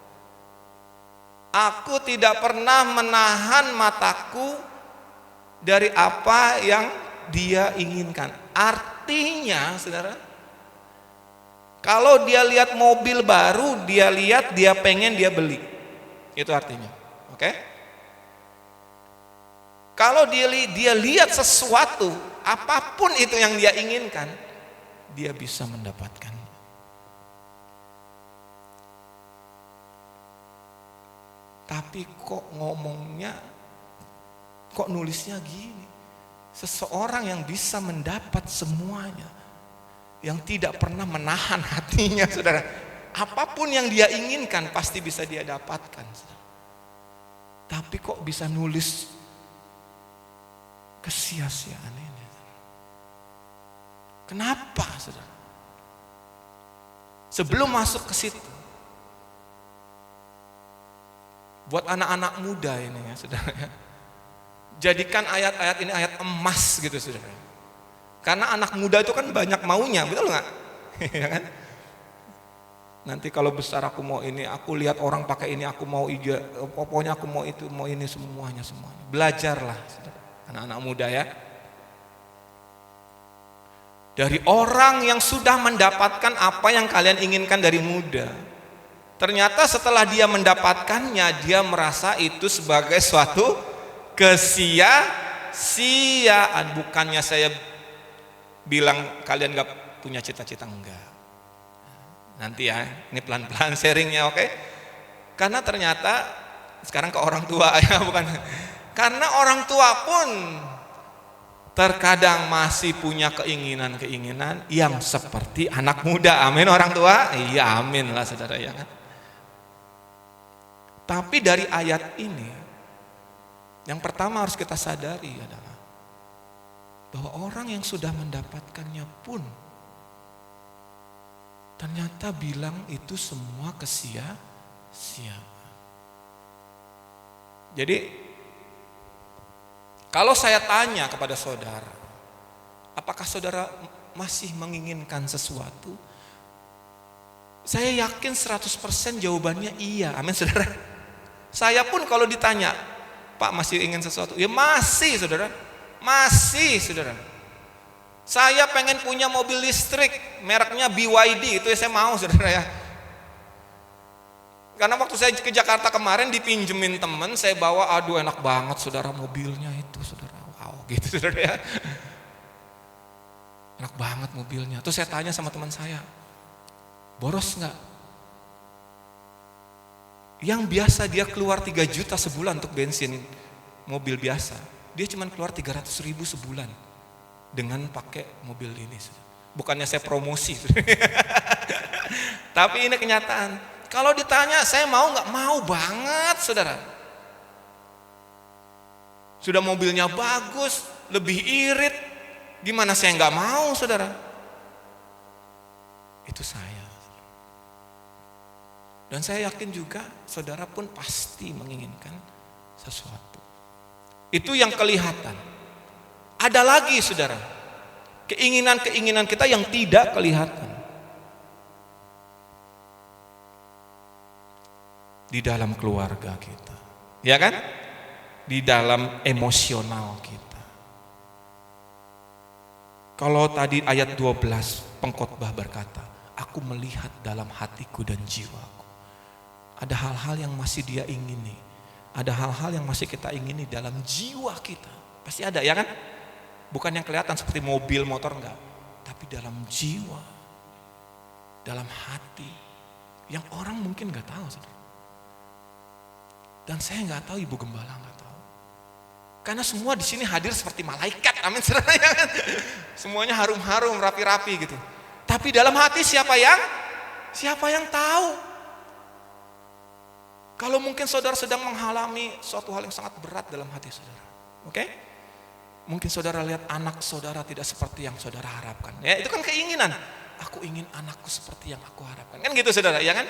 Aku tidak pernah menahan mataku dari apa yang dia inginkan. Artinya saudara, kalau dia lihat mobil baru, dia lihat, dia pengen, dia beli. Itu artinya. Oke? Kalau dia lihat sesuatu, apapun itu yang dia inginkan, dia bisa mendapatkan. Tapi kok ngomongnya, kok nulisnya gini? Seseorang yang bisa mendapat semuanya, yang tidak pernah menahan hatinya, saudara. Apapun yang dia inginkan pasti bisa dia dapatkan, saudara. Tapi kok bisa nulis kesia-siaan ini, saudara? Kenapa, saudara? Sebelum masuk ke situ, buat anak-anak muda ini ya, saudara, jadikan ayat-ayat ini ayat emas gitu, saudara. Karena anak muda itu kan banyak maunya, betul nggak? Ya kan? Nanti kalau besar aku mau ini, aku lihat orang pakai ini, aku mau pokoknya aku mau itu, mau ini, semuanya. Belajarlah, anak-anak muda ya. Dari orang yang sudah mendapatkan apa yang kalian inginkan dari muda. Ternyata setelah dia mendapatkannya, dia merasa itu sebagai suatu kesia-siaan. Bukannya saya bilang kalian gak punya cita-cita, enggak. Nanti ya, ini pelan-pelan sharingnya, oke? Karena ternyata sekarang ke orang tua ya, bukan. Karena orang tua pun terkadang masih punya keinginan-keinginan yang seperti anak muda. Amin orang tua? Iya, amin lah saudara ya kan. Tapi dari ayat ini, yang pertama harus kita sadari adalah bahwa orang yang sudah mendapatkannya pun ternyata bilang itu semua kesia-siaan. Jadi Kalau saya tanya kepada saudara, apakah saudara masih menginginkan sesuatu? Saya yakin 100% jawabannya iya. Amin saudara. Saya pun kalau ditanya, Pak masih ingin sesuatu? Ya masih saudara. Masih saudara. Saya pengen punya mobil listrik, mereknya BYD, itu saya mau saudara ya. Karena waktu saya ke Jakarta kemarin dipinjemin temen, saya bawa, aduh enak banget saudara mobilnya itu saudara. Wow gitu saudara ya. Enak banget mobilnya. Terus saya tanya sama teman saya, boros nggak? Yang biasa dia keluar 3 juta sebulan untuk bensin mobil biasa, dia cuma keluar 300.000 sebulan dengan pakai mobil ini. Bukannya saya promosi, tapi ini kenyataan. Kalau ditanya saya mau nggak? Mau banget saudara. Sudah mobilnya bagus, lebih irit, gimana saya nggak mau saudara? Itu saya. Dan saya yakin juga saudara pun pasti menginginkan sesuatu. Itu yang kelihatan. Ada lagi saudara, keinginan-keinginan kita yang tidak kelihatan. Di dalam keluarga kita, ya kan? Di dalam emosional kita. Kalau tadi ayat 12 pengkhotbah berkata, aku melihat dalam hatiku dan jiwaku. Ada hal-hal yang masih dia ingini. Ada hal-hal yang masih kita ingini dalam jiwa kita. Pasti ada ya kan? Bukan yang kelihatan seperti mobil, motor enggak. Tapi dalam jiwa. Dalam hati. Yang orang mungkin enggak tahu saudara. Dan saya enggak tahu, Ibu Gembala enggak tahu. Karena semua di sini hadir seperti malaikat. Amin saudara ya kan? Semuanya harum-harum, rapi-rapi gitu. Tapi dalam hati siapa yang tahu? Kalau mungkin saudara sedang mengalami suatu hal yang sangat berat dalam hati saudara. Oke? Mungkin saudara lihat anak saudara tidak seperti yang saudara harapkan. Ya, itu kan keinginan. Aku ingin anakku seperti yang aku harapkan. Kan gitu saudara, ya kan?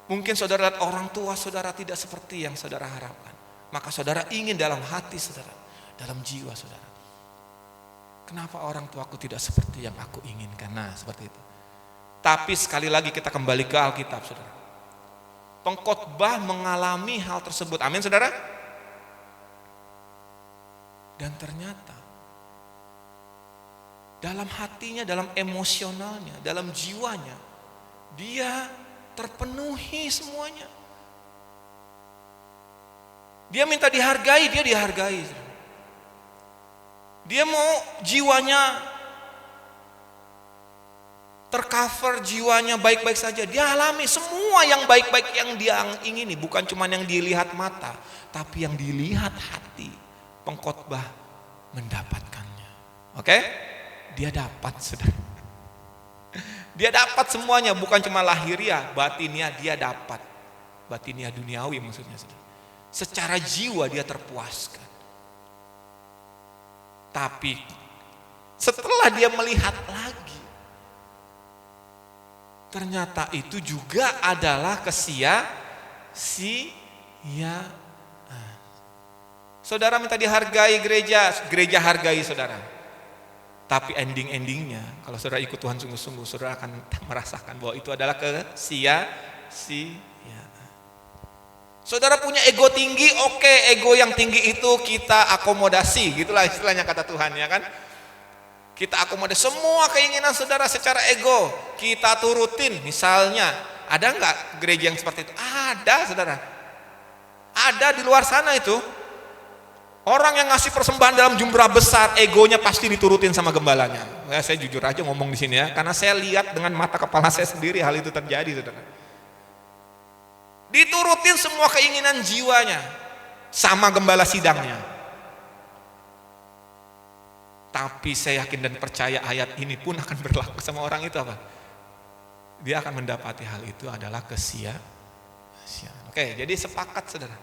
Mungkin saudara lihat orang tua saudara tidak seperti yang saudara harapkan. Maka saudara ingin dalam hati saudara, dalam jiwa saudara. Kenapa orang tuaku tidak seperti yang aku inginkan? Nah, seperti itu. Tapi sekali lagi kita kembali ke Alkitab saudara. Pengkhotbah mengalami hal tersebut. Amin saudara. Dan ternyata dalam hatinya, dalam emosionalnya, dalam jiwanya, dia terpenuhi semuanya. Dia minta dihargai, dia dihargai. Dia mau jiwanya tercover, jiwanya baik-baik saja. Dia alami semua yang baik-baik yang dia ingini. Bukan cuma yang dilihat mata, tapi yang dilihat hati. Pengkhotbah mendapatkannya. Oke? Dia dapat saudara. Dia dapat semuanya, bukan cuma lahiriah, batiniah dia dapat. Batiniah duniawi maksudnya saudara. Secara jiwa dia terpuaskan. Tapi setelah dia melihat lagi, ternyata itu juga adalah kesia-siaan. Saudara minta dihargai gereja, gereja hargai saudara. Tapi ending-endingnya, kalau saudara ikut Tuhan sungguh-sungguh, saudara akan merasakan bahwa itu adalah kesia-siaan. Saudara punya ego tinggi, oke, ego yang tinggi itu kita akomodasi, gitulah istilahnya kata Tuhan ya kan. Kita akomodasi semua keinginan saudara secara ego, kita turutin. Misalnya, ada enggak gereja yang seperti itu? Ada saudara. Ada di luar sana itu. Orang yang ngasih persembahan dalam jumlah besar, egonya pasti diturutin sama gembalanya. Ya, saya jujur aja ngomong di sini ya, karena saya lihat dengan mata kepala saya sendiri hal itu terjadi saudara. Diturutin semua keinginan jiwanya sama gembala sidangnya. Tapi saya yakin dan percaya ayat ini pun akan berlaku sama orang itu apa? Dia akan mendapati hal itu adalah kesia-siaan. Oke, jadi sepakat saudara.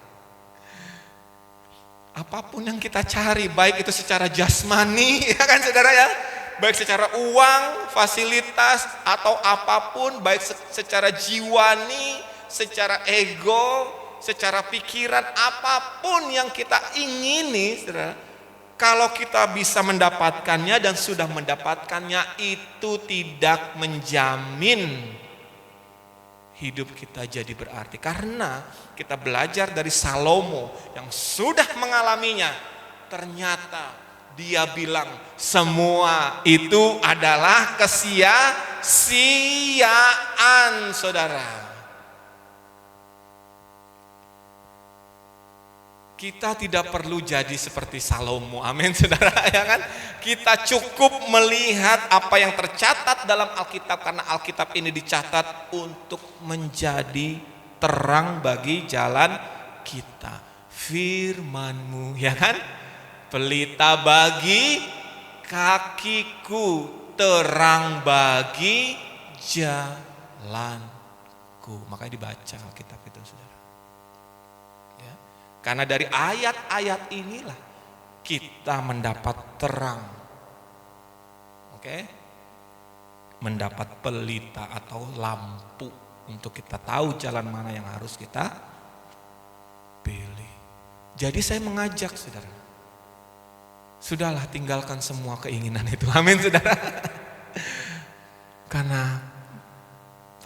Apapun yang kita cari, baik itu secara jasmani, ya kan saudara ya, baik secara uang, fasilitas atau apapun, baik secara jiwani, secara ego, secara pikiran, apapun yang kita ingini, saudara, kalau kita bisa mendapatkannya dan sudah mendapatkannya, itu tidak menjamin hidup kita jadi berarti. Karena kita belajar dari Salomo yang sudah mengalaminya, ternyata dia bilang semua itu adalah kesia-siaan, saudara. Kita tidak perlu jadi seperti Salomo, amin saudara, ya kan? Kita cukup melihat apa yang tercatat dalam Alkitab, karena Alkitab ini dicatat untuk menjadi terang bagi jalan kita. Firman-Mu, ya kan? Pelita bagi kakiku, terang bagi jalanku. Makanya dibaca Alkitab itu, saudara. Karena dari ayat-ayat inilah kita mendapat terang. Oke? Mendapat pelita atau lampu untuk kita tahu jalan mana yang harus kita pilih. Jadi saya mengajak saudara, sudahlah tinggalkan semua keinginan itu. Amin saudara. Karena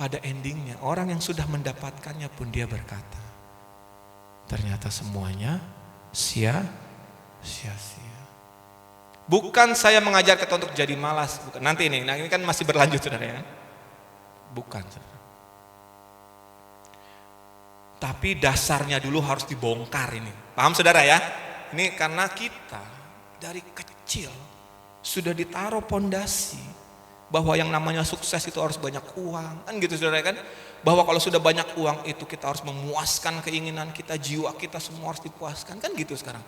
pada endingnya orang yang sudah mendapatkannya pun dia berkata, ternyata semuanya sia-sia. Bukan saya mengajar kita untuk jadi malas, bukan. Nanti ini kan masih berlanjut saudara ya. Bukan saudara. Tapi dasarnya dulu harus dibongkar ini. Paham saudara ya? Ini karena kita dari kecil sudah ditaruh pondasi bahwa yang namanya sukses itu harus banyak uang. Kan gitu saudara kan? Bahwa kalau sudah banyak uang itu kita harus memuaskan keinginan kita, jiwa kita semua harus dipuaskan. Kan gitu sekarang.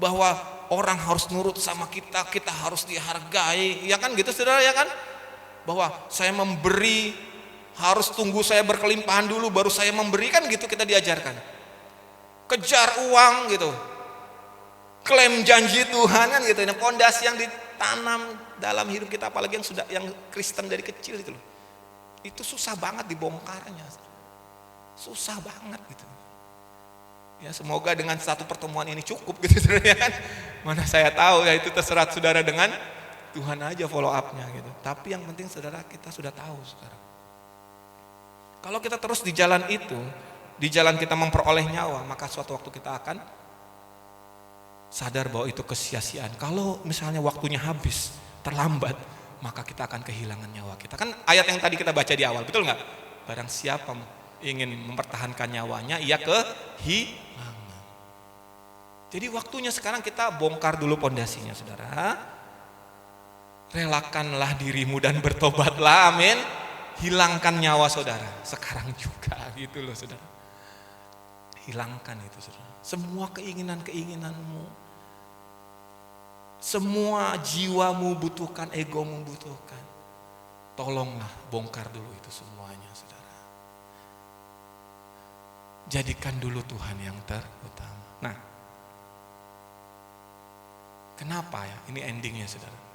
Bahwa orang harus nurut sama kita, kita harus dihargai. Ya kan gitu saudara ya kan? Bahwa saya memberi, harus tunggu saya berkelimpahan dulu baru saya memberi, kan gitu kita diajarkan. Kejar uang gitu. Klaim janji Tuhan kan gitu. Ini pondasi yang ditanam dalam hidup kita, apalagi yang Kristen dari kecil itu loh. Itu susah banget dibongkarnya. Susah banget gitu. Ya semoga dengan satu pertemuan ini cukup gitu saudara ya kan. Mana saya tahu ya itu terserah saudara, dengan Tuhan aja follow up-nya gitu. Tapi yang penting saudara kita sudah tahu sekarang. Kalau kita terus di jalan itu, di jalan kita memperoleh nyawa, maka suatu waktu kita akan sadar bahwa itu kesia-siaan. Kalau misalnya waktunya habis, terlambat, maka kita akan kehilangan nyawa kita. Kan ayat yang tadi kita baca di awal, betul nggak? Barang siapa ingin mempertahankan nyawanya, ia kehilangan. Jadi waktunya sekarang kita bongkar dulu pondasinya, saudara. Relakanlah dirimu dan bertobatlah, amin. Hilangkan nyawa saudara, sekarang juga gitu loh saudara. Hilangkan itu saudara. Semua keinginan-keinginanmu. Semua jiwamu butuhkan, egomu butuhkan. Tolonglah bongkar dulu itu semuanya saudara. Jadikan dulu Tuhan yang terutama. Nah, kenapa ya? Ini endingnya saudara.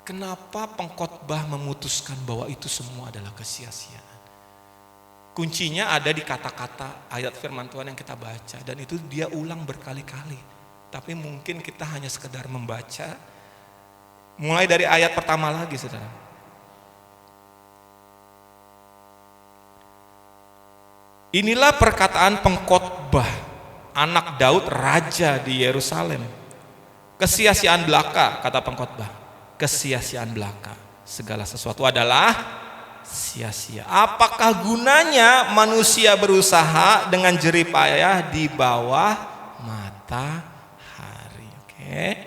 Kenapa pengkhotbah memutuskan bahwa itu semua adalah kesia-siaan? Kuncinya ada di kata-kata ayat firman Tuhan yang kita baca, dan itu dia ulang berkali-kali. Tapi mungkin kita hanya sekedar membaca. Mulai dari ayat pertama lagi saudara. Inilah perkataan pengkhotbah anak Daud raja di Yerusalem. Kesia-siaan belaka, kata pengkhotbah. Kesia-siaan belaka. Segala sesuatu adalah sia-sia. Apakah gunanya manusia berusaha dengan jerih payah di bawah matahari? Oke.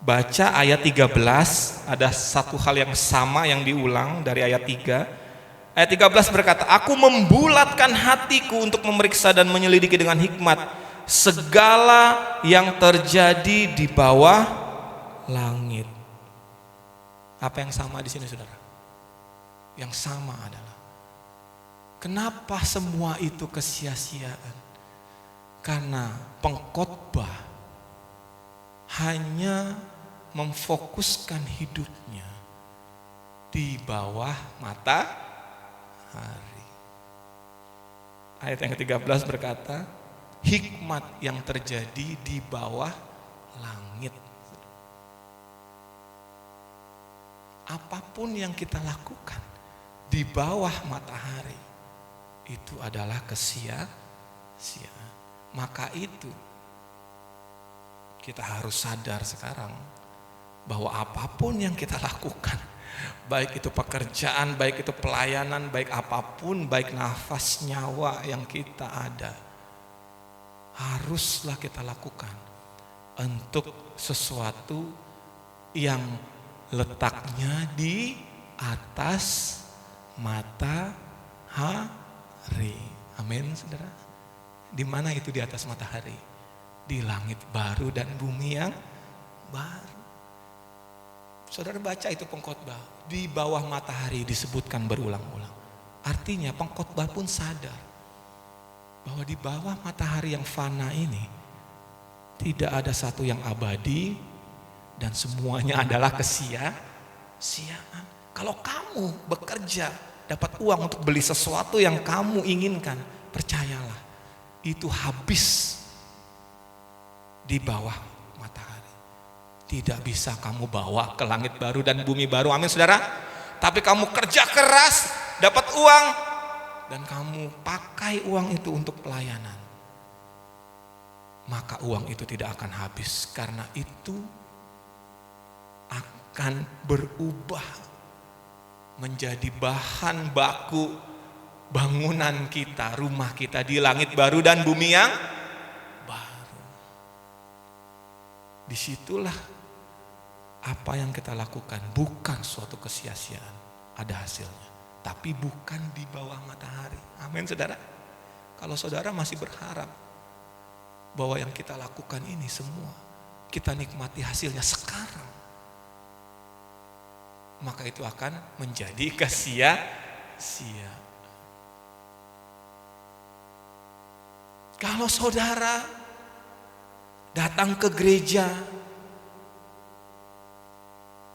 Baca ayat 13, ada satu hal yang sama yang diulang dari ayat 3. Ayat 13 berkata, aku membulatkan hatiku untuk memeriksa dan menyelidiki dengan hikmat segala yang terjadi di bawah langit. Apa yang sama di sini saudara? Yang sama adalah, kenapa semua itu kesia-siaan? Karena pengkhotbah hanya memfokuskan hidupnya di bawah matahari. Ayat yang ke-13 berkata, hikmat yang terjadi di bawah langit. Apapun yang kita lakukan di bawah matahari itu adalah kesia-siaan. Maka itu kita harus sadar sekarang bahwa apapun yang kita lakukan, baik itu pekerjaan, baik itu pelayanan, baik apapun, baik nafas nyawa yang kita ada, haruslah kita lakukan untuk sesuatu yang letaknya di atas matahari. Amin, saudara. Di mana itu di atas matahari? Di langit baru dan bumi yang baru. Saudara baca itu pengkhotbah, di bawah matahari disebutkan berulang-ulang. Artinya pengkhotbah pun sadar bahwa di bawah matahari yang fana ini tidak ada satu yang abadi dan semuanya adalah kesia-siaan. Kalau kamu bekerja dapat uang untuk beli sesuatu yang kamu inginkan, percayalah itu habis di bawah matahari. Tidak bisa kamu bawa ke langit baru dan bumi baru. Amin, saudara. Tapi kamu kerja keras, dapat uang, dan kamu pakai uang itu untuk pelayanan, maka uang itu tidak akan habis. Karena itu akan berubah menjadi bahan baku bangunan kita, rumah kita di langit baru dan bumi yang baru. Disitulah apa yang kita lakukan bukan suatu kesia-siaan, ada hasilnya, tapi bukan di bawah matahari. Amin, saudara. Kalau saudara masih berharap bahwa yang kita lakukan ini semua kita nikmati hasilnya sekarang, maka itu akan menjadi kesia-sia. Kalau saudara datang ke gereja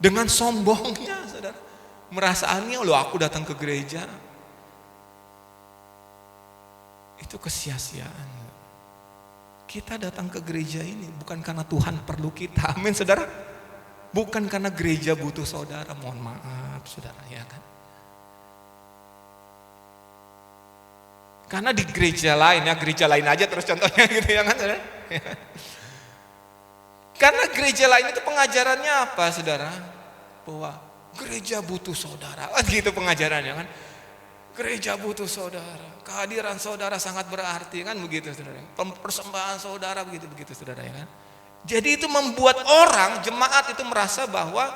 dengan sombongnya, saudara, merasaannya, loh aku datang ke gereja, itu kesia-siaan. Kita datang ke gereja ini bukan karena Tuhan perlu kita, amin, saudara. Bukan karena gereja butuh saudara, mohon maaf saudara, ya kan. Karena di gereja lain, ya gereja lain aja terus contohnya gitu ya kan, saudara. Karena gereja lain itu pengajarannya apa, saudara? Bahwa gereja butuh saudara, gitu pengajarannya kan. Gereja butuh saudara, kehadiran saudara sangat berarti kan, begitu saudara. Persembahan saudara begitu saudara, ya kan. Jadi itu membuat orang, jemaat itu merasa bahwa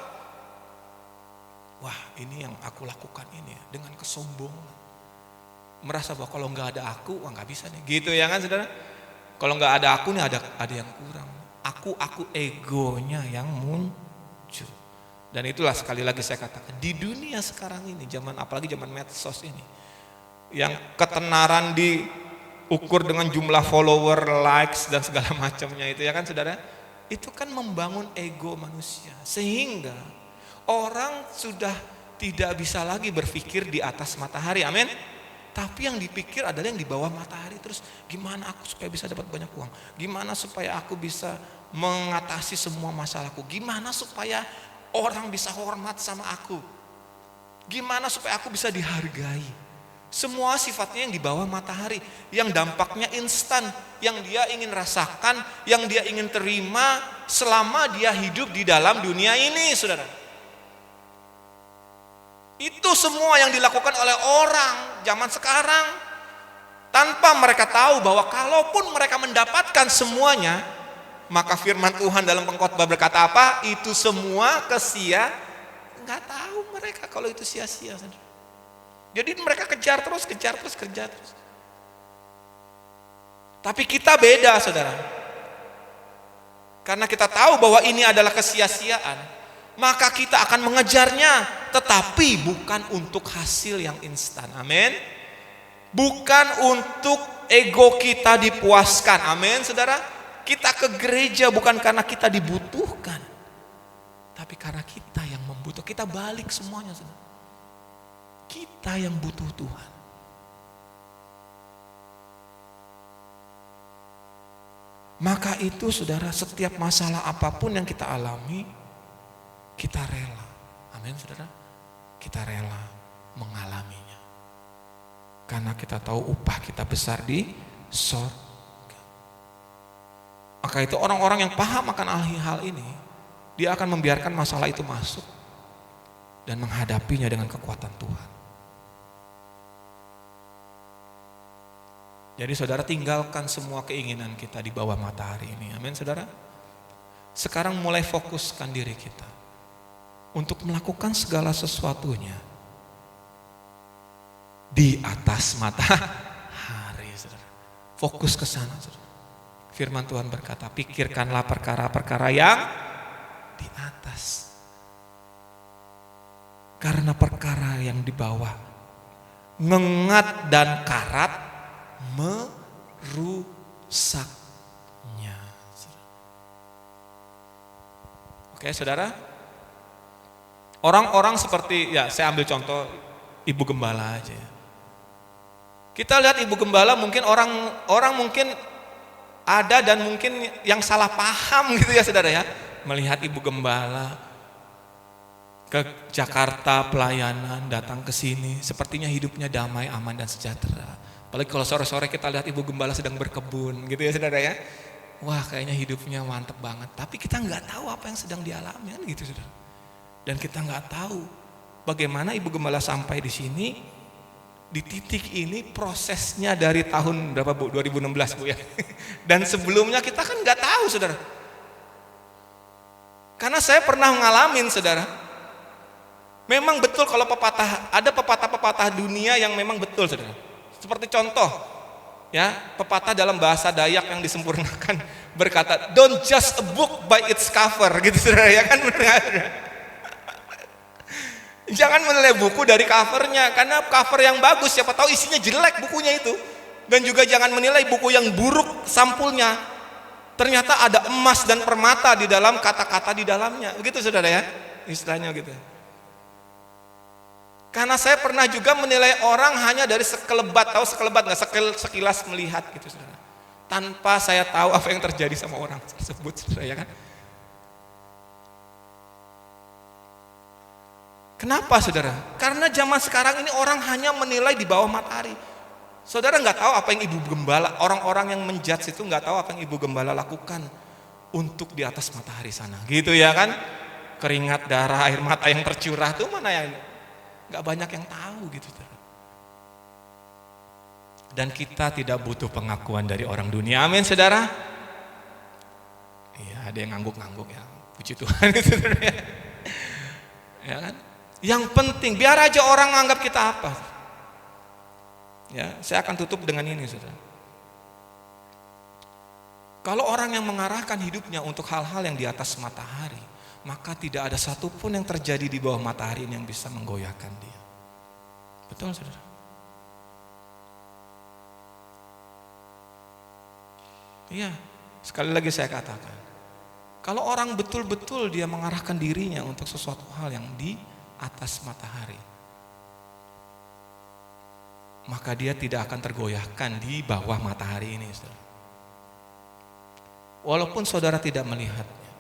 wah, ini yang aku lakukan ini ya, dengan kesombongan. Merasa bahwa kalau nggak ada aku, wah nggak bisa nih, gitu ya kan, saudara. Kalau nggak ada aku nih ada yang kurang. Aku egonya yang muncul. Dan itulah sekali lagi saya katakan, di dunia sekarang ini, apalagi zaman medsos ini, yang ketenaran diukur dengan jumlah follower, likes dan segala macamnya itu ya kan, saudara. Itu kan membangun ego manusia, sehingga orang sudah tidak bisa lagi berpikir di atas matahari, amin. Tapi yang dipikir adalah yang di bawah matahari. Terus gimana aku supaya bisa dapat banyak uang, gimana supaya aku bisa mengatasi semua masalahku, gimana supaya orang bisa hormat sama aku, gimana supaya aku bisa dihargai. Semua sifatnya yang di bawah matahari, yang dampaknya instan, yang dia ingin rasakan, yang dia ingin terima selama dia hidup di dalam dunia ini, saudara. Itu semua yang dilakukan oleh orang zaman sekarang, tanpa mereka tahu bahwa kalaupun mereka mendapatkan semuanya, maka firman Tuhan dalam pengkhotbah berkata apa? Itu semua nggak tahu mereka kalau itu sia-sia, saudara. Jadi mereka kejar terus. Tapi kita beda, saudara. Karena kita tahu bahwa ini adalah kesia-siaan, maka kita akan mengejarnya, tetapi bukan untuk hasil yang instan. Amin. Bukan untuk ego kita dipuaskan. Amin, saudara. Kita ke gereja bukan karena kita dibutuhkan, tapi karena kita yang membutuhkan. Kita balik semuanya, saudara. Kita yang butuh Tuhan. Maka itu saudara, setiap masalah apapun yang kita alami, kita rela. Amin saudara. Kita rela mengalaminya. Karena kita tahu upah kita besar di sorga. Maka itu orang-orang yang paham akan hal ini, dia akan membiarkan masalah itu masuk dan menghadapinya dengan kekuatan Tuhan. Jadi saudara, tinggalkan semua keinginan kita di bawah matahari ini. Amin saudara. Sekarang mulai fokuskan diri kita untuk melakukan segala sesuatunya di atas matahari saudara. Fokus ke sana saudara. Firman Tuhan berkata, pikirkanlah perkara-perkara yang di atas. Karena perkara yang di bawah, ngengat dan karat, merusaknya. Oke saudara, orang-orang seperti, ya saya ambil contoh ibu gembala aja ya. Kita lihat ibu gembala, mungkin orang mungkin ada dan mungkin yang salah paham gitu ya saudara ya, melihat ibu gembala ke Jakarta pelayanan, datang ke sini, sepertinya hidupnya damai, aman dan sejahtera. Apalagi kalau sore-sore kita lihat ibu gembala sedang berkebun gitu ya saudara ya. Wah kayaknya hidupnya mantep banget. Tapi kita nggak tahu apa yang sedang dialami kan gitu saudara. Dan kita nggak tahu bagaimana ibu gembala sampai di sini, di titik ini prosesnya dari tahun berapa Bu? 2016 Bu ya. Dan sebelumnya kita kan nggak tahu saudara. Karena saya pernah ngalamin saudara. Memang betul kalau ada pepatah-pepatah dunia yang memang betul saudara. Seperti contoh, ya pepatah dalam bahasa Dayak yang disempurnakan berkata, don't judge a book by its cover, gitu saudara ya kan benar. Jangan menilai buku dari covernya, karena cover yang bagus siapa tahu isinya jelek bukunya itu. Dan juga jangan menilai buku yang buruk sampulnya. Ternyata ada emas dan permata di dalam kata-kata di dalamnya, begitu saudara ya, istilahnya gitu. Karena saya pernah juga menilai orang hanya dari sekelebat, tahu sekelebat nggak, sekilas melihat gitu saudara, tanpa saya tahu apa yang terjadi sama orang tersebut saudara ya kan. Kenapa saudara? Karena zaman sekarang ini orang hanya menilai di bawah matahari. Saudara nggak tahu apa yang ibu gembala, orang-orang yang menjudge itu nggak tahu apa yang ibu gembala lakukan untuk di atas matahari sana, gitu ya kan? Keringat, darah, air mata yang tercurah tuh mana yang nggak banyak yang tahu gitu. Dan kita tidak butuh pengakuan dari orang dunia, amin saudara. Iya ada yang ngangguk-ngangguk ya, puji Tuhan gitu ya. Ya kan? Yang penting biar aja orang anggap kita apa. Ya, saya akan tutup dengan ini saudara. Kalau orang yang mengarahkan hidupnya untuk hal-hal yang di atas matahari, maka tidak ada satupun yang terjadi di bawah matahari ini yang bisa menggoyahkan dia. Betul saudara? Iya, sekali lagi saya katakan, kalau orang betul-betul dia mengarahkan dirinya untuk sesuatu hal yang di atas matahari, maka dia tidak akan tergoyahkan di bawah matahari ini saudara. Walaupun saudara tidak melihatnya.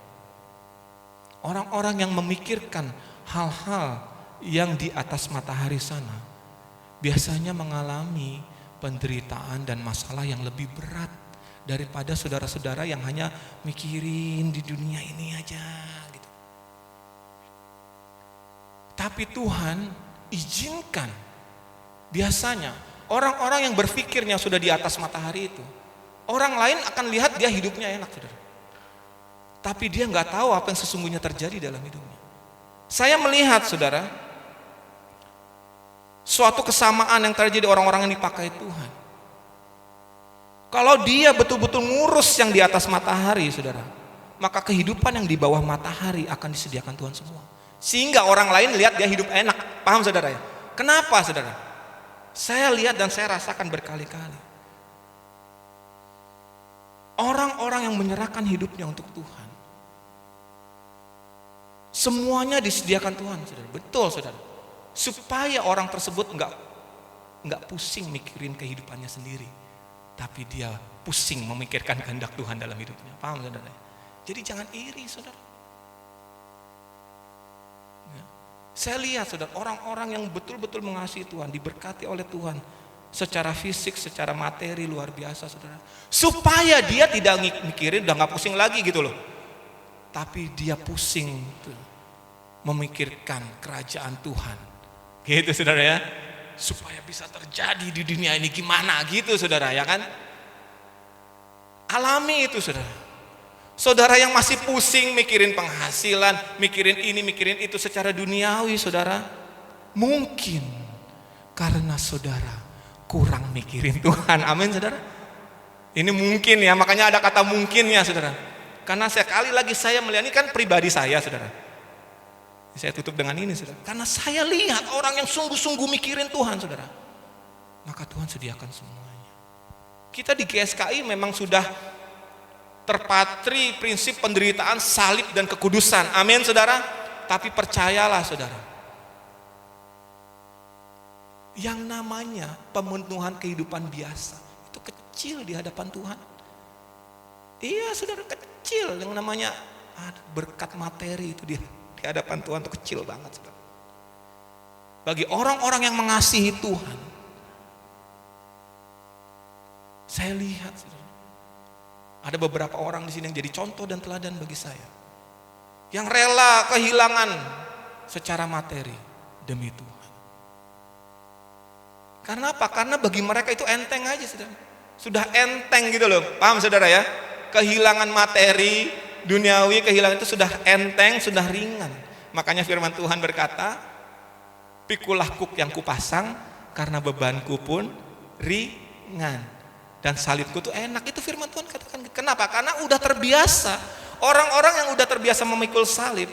Orang-orang yang memikirkan hal-hal yang di atas matahari sana biasanya mengalami penderitaan dan masalah yang lebih berat daripada saudara-saudara yang hanya mikirin di dunia ini aja gitu. Tapi Tuhan izinkan biasanya orang-orang yang berpikirnya sudah di atas matahari itu, orang lain akan lihat dia hidupnya enak saudara. Tapi dia nggak tahu apa yang sesungguhnya terjadi dalam hidupnya. Saya melihat saudara, suatu kesamaan yang terjadi orang-orang yang dipakai Tuhan. Kalau dia betul-betul ngurus yang di atas matahari saudara, maka kehidupan yang di bawah matahari akan disediakan Tuhan semua. Sehingga orang lain lihat dia hidup enak. Paham saudara ya? Kenapa saudara? Saya lihat dan saya rasakan berkali-kali. Orang-orang yang menyerahkan hidupnya untuk Tuhan, semuanya disediakan Tuhan saudara. Betul saudara. supaya orang tersebut nggak pusing mikirin kehidupannya sendiri, tapi dia pusing memikirkan kehendak Tuhan dalam hidupnya. Paham saudara? Jadi jangan iri saudara. Ya. Saya lihat saudara, orang-orang yang betul-betul mengasihi Tuhan, diberkati oleh Tuhan secara fisik, secara materi luar biasa saudara. Supaya dia tidak mikirin, udah nggak pusing lagi gitu loh. Tapi dia pusing tuh, memikirkan kerajaan Tuhan. Gitu saudara ya. Supaya bisa terjadi di dunia ini gimana gitu saudara ya kan. Alami itu saudara. Saudara yang masih pusing mikirin penghasilan, mikirin ini, mikirin itu secara duniawi saudara, mungkin karena saudara kurang mikirin Tuhan. Amin saudara. Ini mungkin ya, makanya ada kata mungkin ya saudara. Karena sekali lagi saya melihat, ini kan pribadi saya saudara. Saya tutup dengan ini saudara. Karena saya lihat orang yang sungguh-sungguh mikirin Tuhan saudara, maka Tuhan sediakan semuanya. Kita di GSKI memang sudah terpatri prinsip penderitaan, salib dan kekudusan. Amin saudara. Tapi percayalah saudara, yang namanya pemenuhan kehidupan biasa itu kecil di hadapan Tuhan. Iya saudara, kecil. Yang namanya berkat materi itu di hadapan Tuhan itu kecil banget saudara. Bagi orang-orang yang mengasihi Tuhan, saya lihat saudara, ada beberapa orang di sini yang jadi contoh dan teladan bagi saya, yang rela kehilangan secara materi demi Tuhan. Karena apa? Karena bagi mereka itu enteng aja saudara. Sudah enteng gitu loh. Paham saudara ya? Kehilangan materi duniawi, kehilangan itu sudah enteng, sudah ringan. Makanya firman Tuhan berkata, pikulah kuk yang kupasang, karena bebanku pun ringan dan salibku tuh enak. Itu firman Tuhan katakan. Kenapa? Karena udah terbiasa. Orang-orang yang udah terbiasa memikul salib,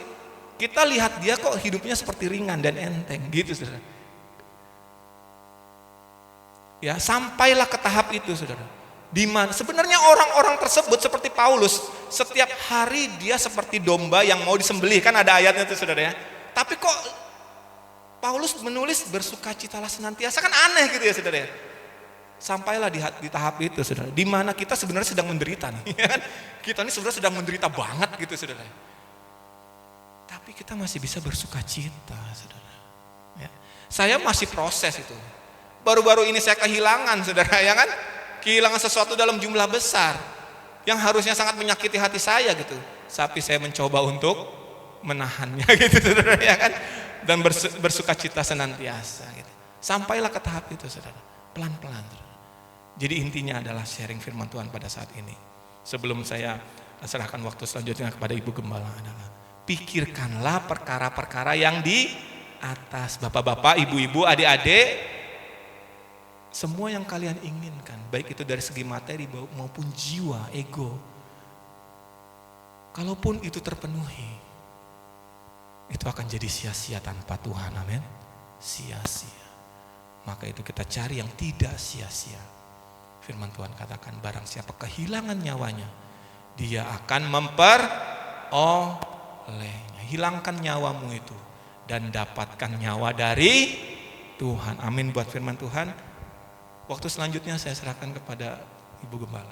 kita lihat dia kok hidupnya seperti ringan dan enteng gitu saudara. Ya, sampailah ke tahap itu saudara. Di mana sebenarnya orang-orang tersebut seperti Paulus, setiap hari dia seperti domba yang mau disembelih, kan ada ayatnya itu saudara ya. Tapi kok Paulus menulis bersukacitalah senantiasa, kan aneh gitu ya saudara ya. Sampailah di tahap itu saudara, di mana kita sebenarnya sedang menderita nih, ya kan? Kita ini sebenarnya sedang menderita banget gitu saudara. Tapi kita masih bisa bersukacita saudara. Ya. Saya masih proses itu. Baru-baru ini saya kehilangan saudara ya kan. Kehilangan sesuatu dalam jumlah besar yang harusnya sangat menyakiti hati saya gitu. Tapi saya mencoba untuk menahannya gitu saudara ya kan. Dan bersukacita senantiasa gitu. Sampailah ke tahap itu saudara. Pelan-pelan saudara. Jadi intinya adalah sharing firman Tuhan pada saat ini. Sebelum saya serahkan waktu selanjutnya kepada Ibu Gembala adalah, pikirkanlah perkara-perkara yang di atas. Bapak-bapak, ibu-ibu, adik-adik, semua yang kalian inginkan, baik itu dari segi materi maupun jiwa, ego, kalaupun itu terpenuhi, itu akan jadi sia-sia tanpa Tuhan. Amin. Sia-sia. Maka itu kita cari yang tidak sia-sia. Firman Tuhan katakan, barang siapa kehilangan nyawanya, dia akan memperolehnya. Hilangkan nyawamu itu dan dapatkan nyawa dari Tuhan. Amin buat firman Tuhan. Waktu selanjutnya saya serahkan kepada Ibu Gembala.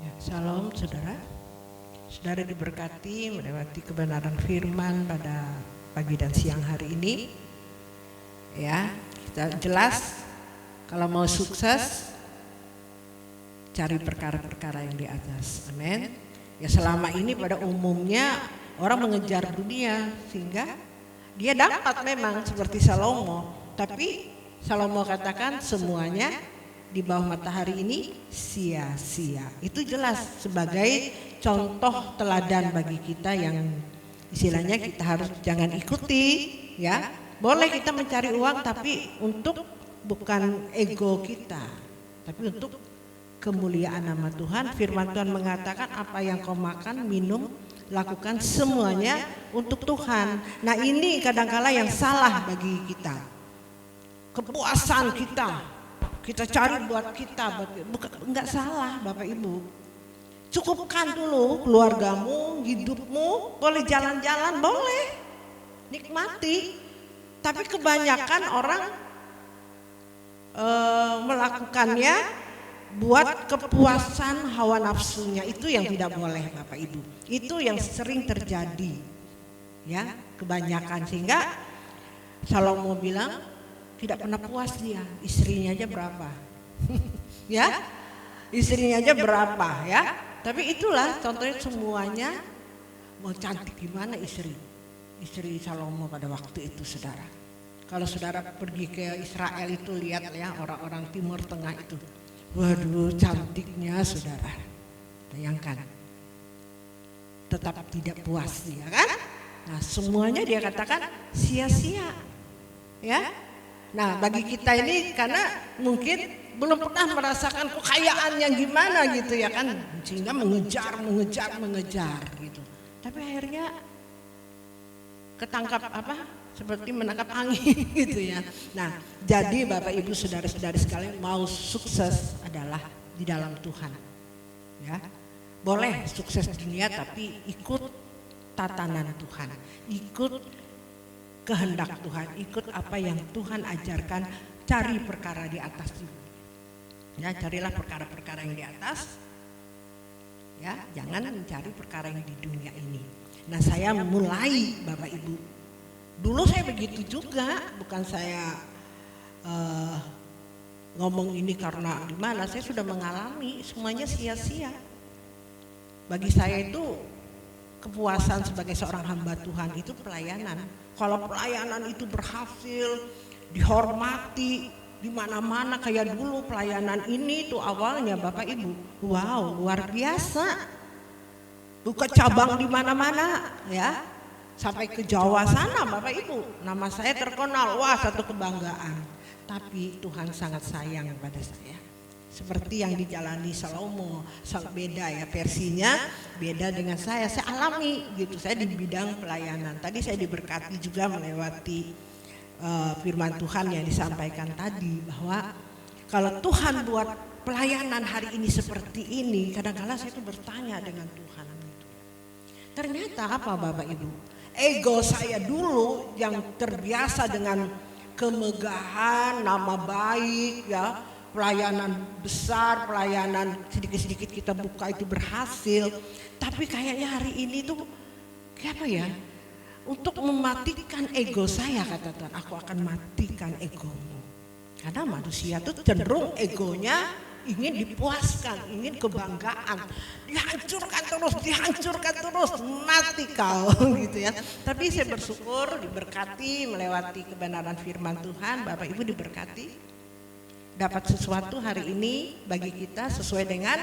Ya, shalom saudara. Saudara diberkati melewati kebenaran firman pada pagi dan siang hari ini. Ya, kita jelas kalau mau sukses, cari perkara-perkara yang di atas. Amin. Ya, selama ini pada umumnya orang mengejar dunia sehingga dia dapat memang seperti Salomo. Tapi Salomo katakan semuanya di bawah matahari ini sia-sia. Itu jelas sebagai contoh teladan bagi kita yang istilahnya kita harus jangan ikuti ya. Boleh kita mencari uang tapi untuk bukan ego kita, tapi untuk kemuliaan nama Tuhan. Firman Tuhan mengatakan apa yang kau makan, minum, lakukan semuanya untuk Tuhan. Nah ini kadangkala yang salah bagi kita. Kepuasan kita kita cari buat kita, enggak salah Bapak Ibu. Cukupkan dulu keluargamu, hidupmu, boleh jalan-jalan, boleh nikmati. Tapi kebanyakan orang melakukannya buat kepuasan hawa nafsunya, itu yang tidak boleh Bapak Ibu. Itu yang sering terjadi, ya kebanyakan, sehingga Salomo bilang tidak pernah puas dia, istrinya aja berapa, ya, istrinya aja berapa, ya. Tapi itulah contohnya, semuanya mau cantik gimana istri Salomo pada waktu itu, saudara. Kalau saudara pergi ke Israel itu lihat ya, orang-orang Timur Tengah itu, waduh cantiknya saudara, bayangkan. Tetap tidak puas dia kan. Nah semuanya dia katakan sia-sia, ya. Nah bagi kita ini karena mungkin belum pernah merasakan kekayaan yang gimana gitu ya kan, sehingga mengejar gitu. Tapi akhirnya ketangkap seperti menangkap angin gitu ya. Nah jadi Bapak Ibu saudara-saudari sekalian, mau sukses adalah di dalam Tuhan, ya. Boleh sukses di dunia tapi ikut tatanan Tuhan, ikut kehendak Tuhan, ikut apa yang Tuhan ajarkan. Cari perkara di atas dulu, ya, carilah perkara-perkara yang di atas, ya, jangan mencari perkara yang di dunia ini. Nah saya mulai Bapak Ibu, dulu saya begitu juga, bukan saya ngomong ini karena gimana, saya sudah mengalami semuanya sia-sia. Bagi saya itu kepuasan sebagai seorang hamba Tuhan itu pelayanan. Kalau pelayanan itu berhasil, dihormati di mana-mana kayak dulu pelayanan ini tuh awalnya Bapak Ibu, wow luar biasa, buka cabang di mana-mana ya, sampai ke Jawa sana Bapak Ibu, nama saya terkenal, wah satu kebanggaan. Tapi Tuhan sangat sayang pada saya. Seperti yang dijalani Salomo, sangat beda ya versinya, beda dengan saya alami gitu. Saya di bidang pelayanan. Tadi saya diberkati juga melewati firman Tuhan yang disampaikan tadi, bahwa kalau Tuhan buat pelayanan hari ini seperti ini, kadang-kadang saya itu bertanya dengan Tuhan. Ternyata apa Bapak Ibu? Ego saya dulu yang terbiasa dengan kemegahan, nama baik ya, pelayanan besar, pelayanan sedikit-sedikit kita buka itu berhasil. Tapi kayaknya hari ini tuh kayak apa ya, untuk mematikan ego saya, kata Tuhan, aku akan matikan egomu. Karena manusia tuh cenderung egonya ingin dipuaskan, ingin kebanggaan, dihancurkan terus, mati kau gitu ya. Tapi saya bersyukur diberkati melewati kebenaran firman Tuhan, Bapak Ibu diberkati. Dapat sesuatu hari ini bagi kita sesuai dengan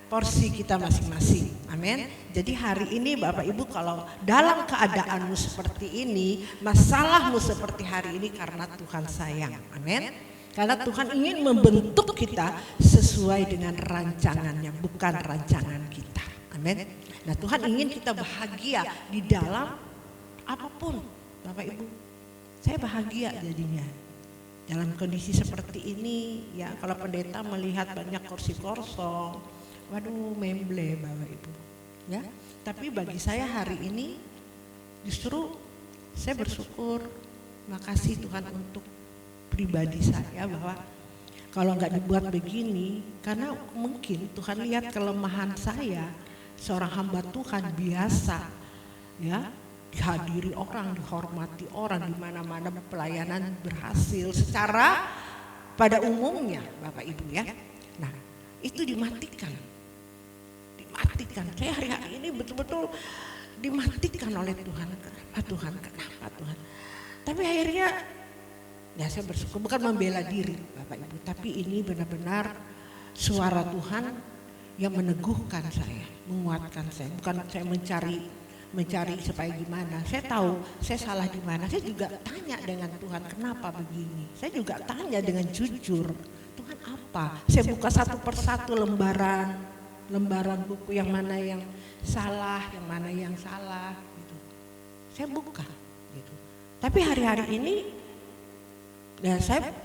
porsi kita masing-masing. Amin. Jadi hari ini Bapak Ibu, kalau dalam keadaanmu seperti ini, masalahmu seperti hari ini, karena Tuhan sayang. Amin. Karena Tuhan ingin membentuk kita sesuai dengan rancangannya, bukan rancangan kita. Amin. Nah Tuhan ingin kita bahagia di dalam apapun. Bapak Ibu, saya bahagia jadinya. Dalam kondisi seperti ini ya, kalau pendeta melihat banyak kursi kosong, waduh memble Bapak Ibu ya. Tapi bagi saya hari ini justru saya bersyukur, makasih Tuhan untuk pribadi saya, bahwa kalau nggak dibuat begini, karena mungkin Tuhan lihat kelemahan saya, seorang hamba Tuhan biasa ya, dihadiri orang, dihormati orang, di mana-mana pelayanan berhasil secara pada umumnya Bapak Ibu ya. Nah itu dimatikan. Saya hari-hari ini betul-betul dimatikan oleh Tuhan. Kenapa Tuhan? Tapi akhirnya ya saya bersyukur, bukan membela diri Bapak Ibu, tapi ini benar-benar suara Tuhan yang meneguhkan saya, menguatkan saya. Bukan saya mencari supaya gimana. Saya tahu saya salah di mana. Saya juga tanya dengan Tuhan, kenapa begini. Saya juga tanya dengan jujur, Tuhan apa? Saya buka satu persatu lembaran buku, yang mana yang salah, yang mana yang salah gitu. Saya buka gitu. Tapi hari-hari ini Nah,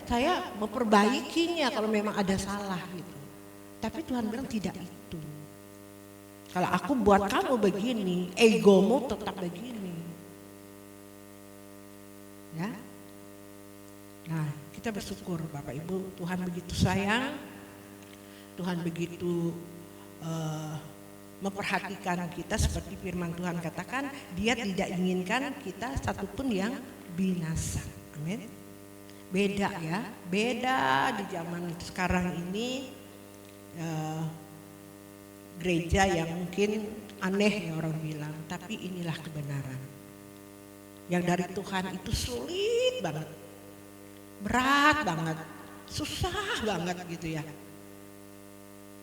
saya memperbaikinya kalau memang ada salah gitu. Tapi Tuhan bilang tidak itu. Kalau aku buat kamu begini, egomu tetap begini. Ya. Nah, kita bersyukur Bapak Ibu, Tuhan begitu sayang, Tuhan begitu memperhatikan kita seperti firman Tuhan katakan, Dia tidak inginkan kita satupun yang binasa. Amin. Beda ya, beda di zaman sekarang ini. Gereja yang mungkin aneh ya orang bilang, tapi inilah kebenaran. Yang dari Tuhan itu sulit banget, berat banget, susah banget gitu ya.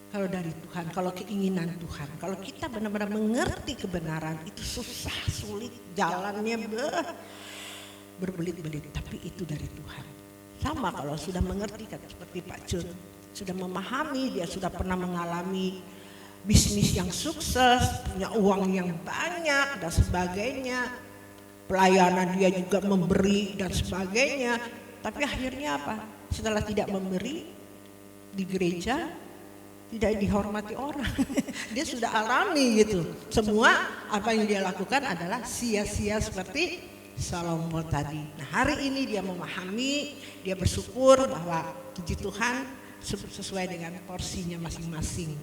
Kalau dari Tuhan, kalau keinginan Tuhan, kalau kita benar-benar mengerti kebenaran itu susah, sulit, jalannya berbelit-belit, tapi itu dari Tuhan. Sama kalau sudah mengerti kan seperti Pak Jun, sudah memahami, dia sudah pernah mengalami bisnis yang sukses, punya uang yang banyak dan sebagainya, pelayanan dia juga memberi dan sebagainya, tapi akhirnya apa? Setelah tidak memberi di gereja, tidak dihormati orang. Dia sudah alami gitu, semua apa yang dia lakukan adalah sia-sia seperti Salomo tadi. Nah, hari ini dia memahami, dia bersyukur bahwa puji Tuhan sesuai dengan porsinya masing-masing.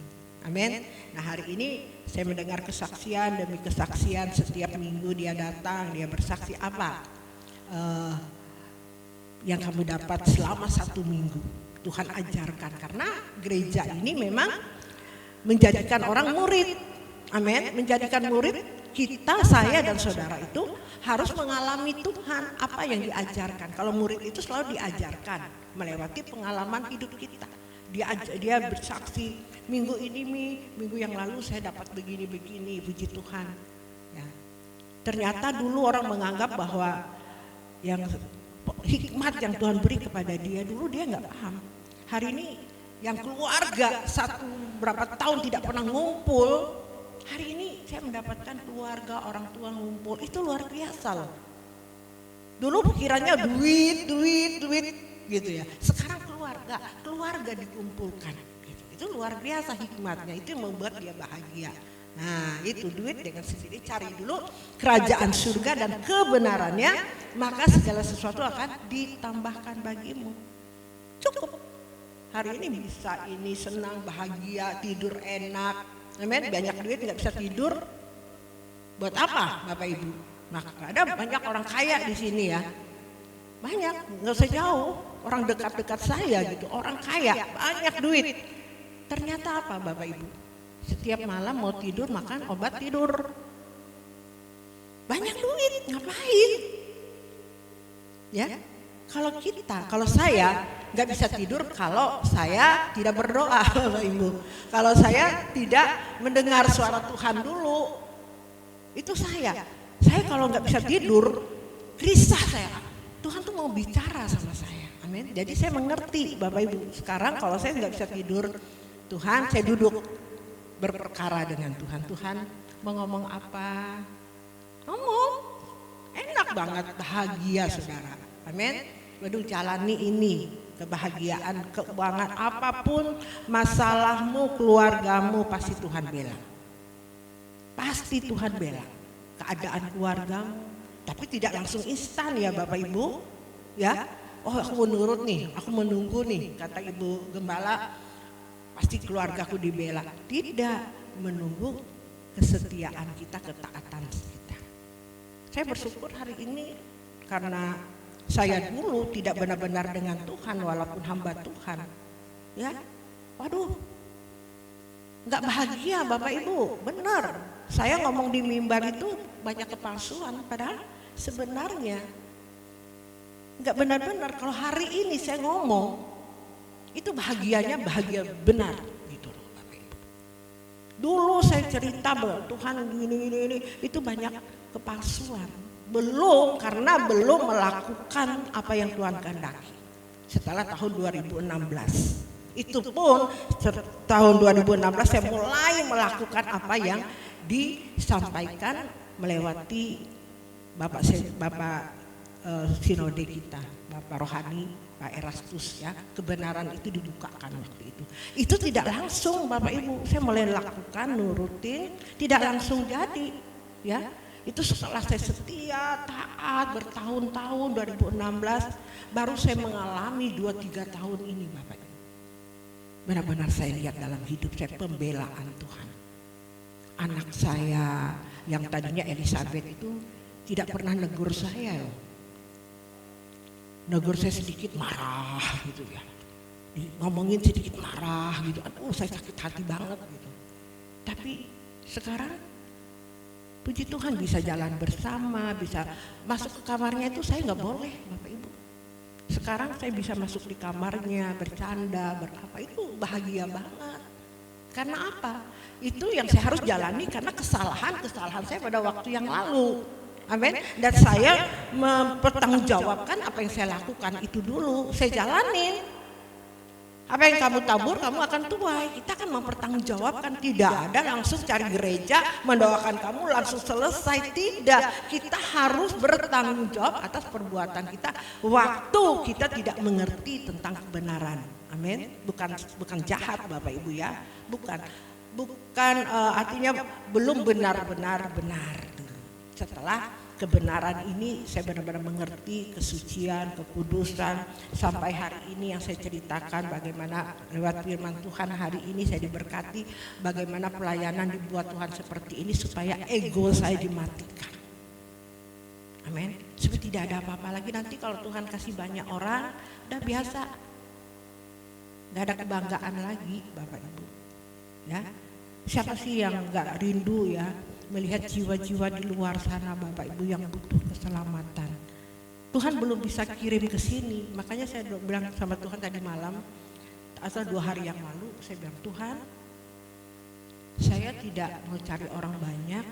Amin. Nah, hari ini saya mendengar kesaksian demi kesaksian, setiap minggu dia datang, dia bersaksi apa yang kamu dapat selama 1 minggu. Tuhan ajarkan, karena gereja ini memang menjadikan orang murid. Amin. Menjadikan murid, kita, saya dan saudara itu harus mengalami Tuhan apa yang diajarkan. Kalau murid itu selalu diajarkan melewati pengalaman hidup kita. Dia bersaksi, minggu ini minggu yang lalu saya dapat begini-begini, puji Tuhan. Ya. Ternyata dulu orang menganggap bahwa yang hikmat yang Tuhan beri kepada dia dulu dia nggak paham. Hari ini yang keluarga berapa tahun tidak pernah ngumpul, hari ini saya mendapatkan keluarga orang tua ngumpul, itu luar biasa loh. Dulu pikirannya duit gitu ya. Sekarang keluarga dikumpulkan. Itu luar biasa hikmatnya, itu yang membuat dia bahagia. Nah, itu duit dengan sendiri, cari dulu kerajaan surga dan kebenarannya, maka segala sesuatu akan ditambahkan bagimu. Cukup. Hari ini bisa ini senang, bahagia, tidur enak. Amin. Banyak duit nggak bisa tidur. Buat apa, Bapak Ibu? Maka ada banyak orang kaya di sini ya. Banyak, nggak usah jauh. Orang dekat-dekat saya gitu, orang kaya, banyak duit. Ternyata apa Bapak Ibu? Setiap malam mau tidur makan obat tidur. Banyak duit, ngapain? Ya, kalau saya nggak bisa tidur kalau saya tidak berdoa Bapak Ibu. Kalau saya tidak mendengar suara Tuhan dulu, itu saya kalau nggak bisa tidur, gelisah saya. Tuhan tuh mau bicara sama saya. Amin. Jadi saya mengerti Bapak Ibu. Sekarang kalau saya nggak bisa tidur, Tuhan, saya duduk berperkara dengan Tuhan. Tuhan mau ngomong apa? Ngomong. Enak banget, bahagia saudara. Amin. Waduh, jalani ini, kebahagiaan, keuangan, apapun masalahmu, keluargamu, pasti Tuhan bela. Pasti Tuhan bela. Keadaan keluargamu. Tapi tidak langsung instan ya Bapak Ibu. Ya. Oh, aku mau nurut nih, aku menunggu nih, kata Ibu Gembala, pasti keluargaku dibela. Tidak, menunggu kesetiaan kita, ketaatan kita. Saya bersyukur hari ini karena saya dulu tidak benar-benar dengan Tuhan walaupun hamba Tuhan. Ya, waduh, nggak bahagia Bapak Ibu, benar. Saya ngomong di mimbar itu banyak kepalsuan, padahal sebenarnya nggak benar-benar. Kalau hari ini saya ngomong itu bahagianya bahagia benar gitu loh Bapak Ibu. Dulu saya cerita bahwa Tuhan ini itu banyak kepalsuan. Belum, karena belum melakukan apa yang Tuhan kehendaki. Setelah tahun 2016. Itu pun tahun 2016 saya mulai melakukan apa yang disampaikan melewati Bapak Sinode kita, Bapak Rohani, Pak Erastus ya, kebenaran itu dibukakan waktu itu. Itu tidak langsung Bapak Ibu, saya mulai lakukan, nurutin, tidak langsung jadi ya. Itu setelah saya setia, taat, bertahun-tahun 2016, baru saya mengalami 2-3 tahun ini Bapak Ibu. Benar-benar saya lihat dalam hidup saya pembelaan Tuhan. Anak saya yang tadinya Elizabeth itu tidak pernah negur saya loh. Negur saya sedikit marah gitu ya. Ngomongin sedikit marah gitu. Aduh saya sakit hati banget gitu. Tapi sekarang puji Tuhan bisa jalan bersama, bisa masuk ke kamarnya itu saya nggak boleh Bapak Ibu. Sekarang saya bisa masuk di kamarnya, bercanda, berapa, itu bahagia banget. Karena apa? Itu yang saya harus jalani karena kesalahan saya pada waktu yang lalu. Amin. Dan saya mempertanggungjawabkan apa yang saya lakukan itu dulu, saya jalanin. Apa yang kamu tabur, kamu akan tuai. Kita akan mempertanggungjawabkan, tidak ada langsung cari gereja mendoakan kamu langsung selesai, tidak. Kita harus bertanggung jawab atas perbuatan kita waktu kita tidak mengerti tentang kebenaran. Amin. Bukan jahat Bapak Ibu ya, bukan artinya belum benar-benar benar. Setelah kebenaran ini saya benar-benar mengerti kesucian, kekudusan, sampai hari ini yang saya ceritakan bagaimana lewat firman Tuhan hari ini saya diberkati, bagaimana pelayanan dibuat Tuhan seperti ini supaya ego saya dimatikan. Amin. Supaya tidak ada apa-apa lagi nanti kalau Tuhan kasih banyak orang, udah biasa, gak ada kebanggaan lagi Bapak Ibu. Ya, siapa sih yang gak rindu ya melihat jiwa-jiwa di luar sana Bapak Ibu yang butuh keselamatan. Tuhan belum bisa kirim ke sini, makanya saya bilang sama Tuhan tadi malam atau 2 hari yang lalu, saya bilang Tuhan, saya tidak mau cari orang banyak,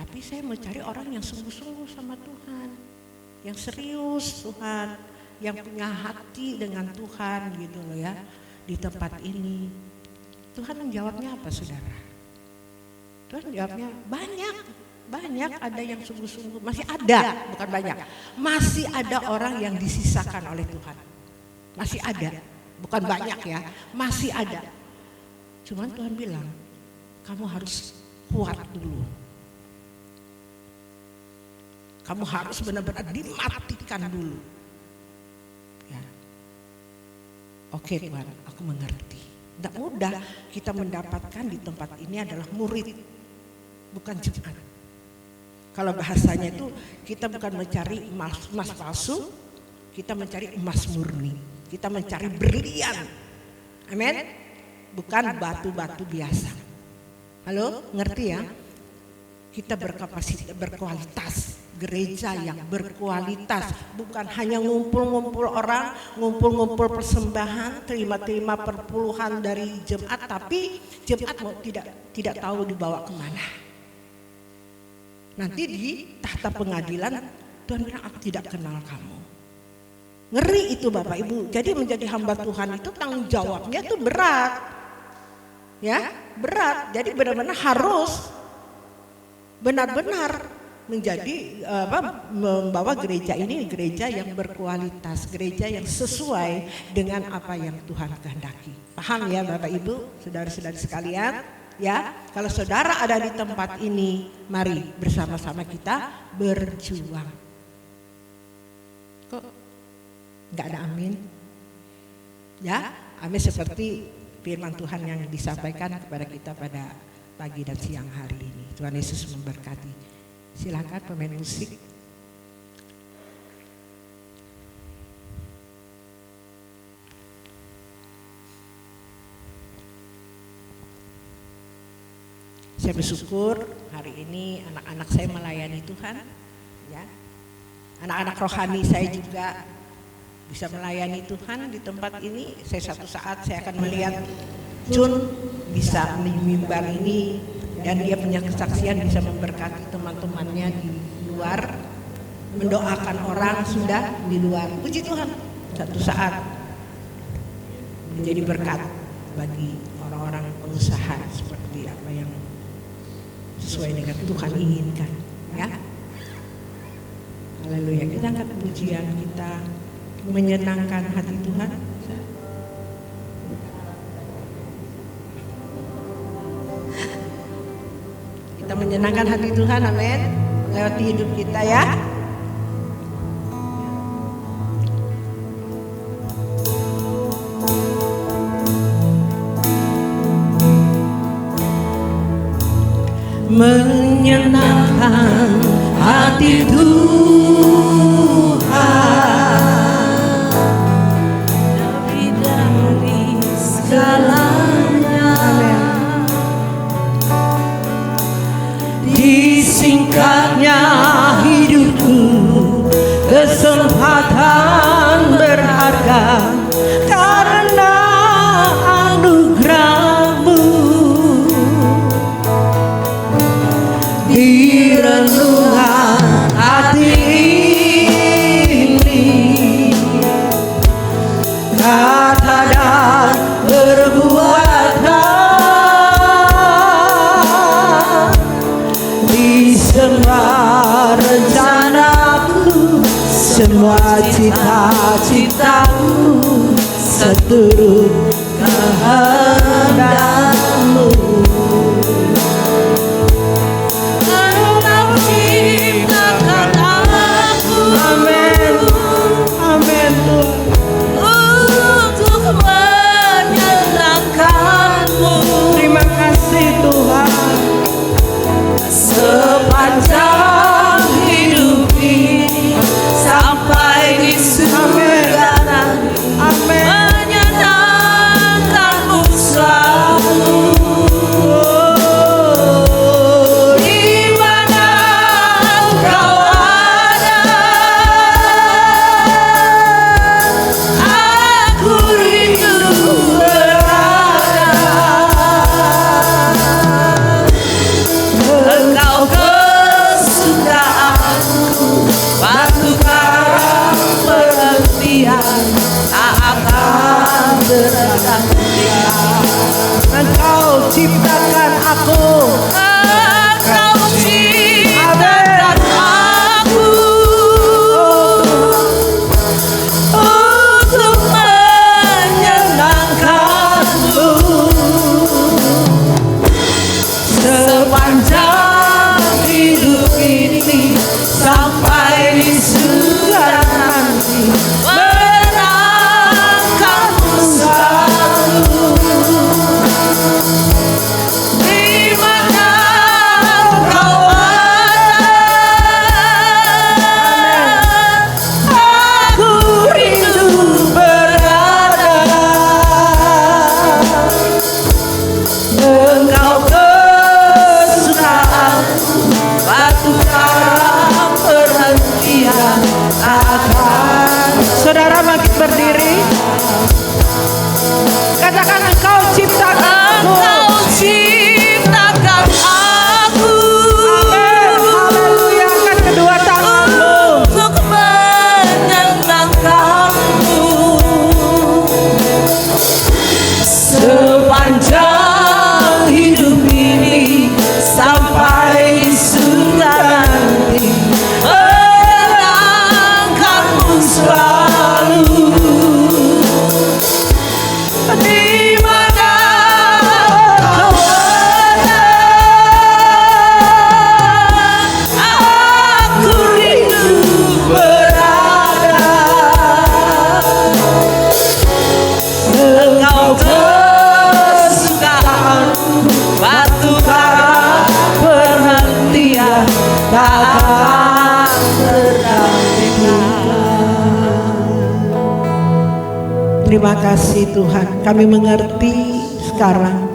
tapi saya mau cari orang yang sungguh-sungguh sama Tuhan, yang serius Tuhan, yang punya hati dengan Tuhan gitu loh ya di tempat ini. Tuhan menjawabnya apa saudara? Tuhan jawabnya banyak ada yang sungguh-sungguh, masih ada, bukan banyak, masih ada orang yang disisakan oleh Tuhan, masih ada, bukan banyak ya, masih ada. Cuman Tuhan bilang, kamu harus kuat dulu, kamu harus benar-benar dimatikan dulu. Ya. Oke Tuhan, aku mengerti. Tidak mudah kita mendapatkan di tempat ini adalah murid, bukan jemaat. Kalau bahasanya itu kita bukan mencari emas palsu, kita mencari emas murni, kita mencari berlian. Amin. Bukan batu-batu biasa. Halo, ngerti ya? Kita berkapasitas, berkualitas, gereja yang berkualitas, bukan hanya ngumpul-ngumpul orang, ngumpul-ngumpul persembahan, terima-terima perpuluhan dari jemaat, tapi jemaat mau tidak tahu dibawa kemana. Nanti di tahta pengadilan Tuhan bilang aku tidak kenal kamu. Ngeri itu Bapak Ibu. Jadi menjadi hamba Tuhan itu tanggung jawabnya itu berat. Ya, berat. Jadi benar-benar harus benar-benar menjadi membawa gereja ini gereja yang berkualitas, gereja yang sesuai dengan apa yang Tuhan kehendaki. Paham ya Bapak Ibu, saudara-saudari sekalian? Ya, kalau saudara ada di tempat ini, mari bersama-sama kita berjuang. Kok nggak ada amin? Ya, amin seperti firman Tuhan yang disampaikan kepada kita pada pagi dan siang hari ini. Tuhan Yesus memberkati. Silakan pemain musik. Saya bersyukur hari ini anak-anak saya melayani Tuhan, ya. Anak-anak rohani saya juga bisa melayani Tuhan di tempat ini. Saya satu saat saya akan melihat Jun bisa di mimbar ini dan dia punya kesaksian bisa memberkati teman-temannya di luar, mendoakan orang sudah di luar. Puji Tuhan, satu saat menjadi berkat bagi orang-orang pengusaha seperti apa yang sesuai dengan Tuhan inginkan, ya. Haleluya. Kita angkat pujian kita, menyenangkan hati Tuhan? Kita menyenangkan hati Tuhan, amin. Lewat hidup kita ya. Menyenangkan hati Tuhan lebih dari segalanya. Disingkatnya hidupku, kesempatan berharga karena anugerah-Mu. Di renungan hati ini, kata dan perbuatan, di semua rencanaku, semua cita-citaku, seturut kehendak-Mu. Amin, amin Tuhan. Untuk menyenangkan-Mu. Terima kasih Tuhan. Sepanjang hidup ini sampai di surga nanti, menyenangkan-Mu selalu. Di mana Engkau ada, aku rindu berada. Engkau kesukaanku, batu karang penantian, tak akan berhentian. Engkau ciptakan aku, Engkau ciptakan aku untuk menyenangkan-Mu. Sepanjang hidup ini sampai di surga nanti, menyenangkan-Mu selalu. Di mana Engkau ada, aku rindu berada. Engkau kesukaanku, batu karang perhentian akan. Saudara bangkit berdiri. Katakan Engkau ciptakan aku. Engkau ciptakan aku. Amin. Haleluya. Angkat kedua tanganmu untuk menyenangkan-Mu. Sepanjang hidup ini sampai di surga nanti, menyenangkan-Mu selalu. Di mana Engkau ada, aku rindu berada. Engkau kesukaanku, batu karang perhentian, takkan tergantikan. Terima kasih Tuhan, kami mengerti sekarang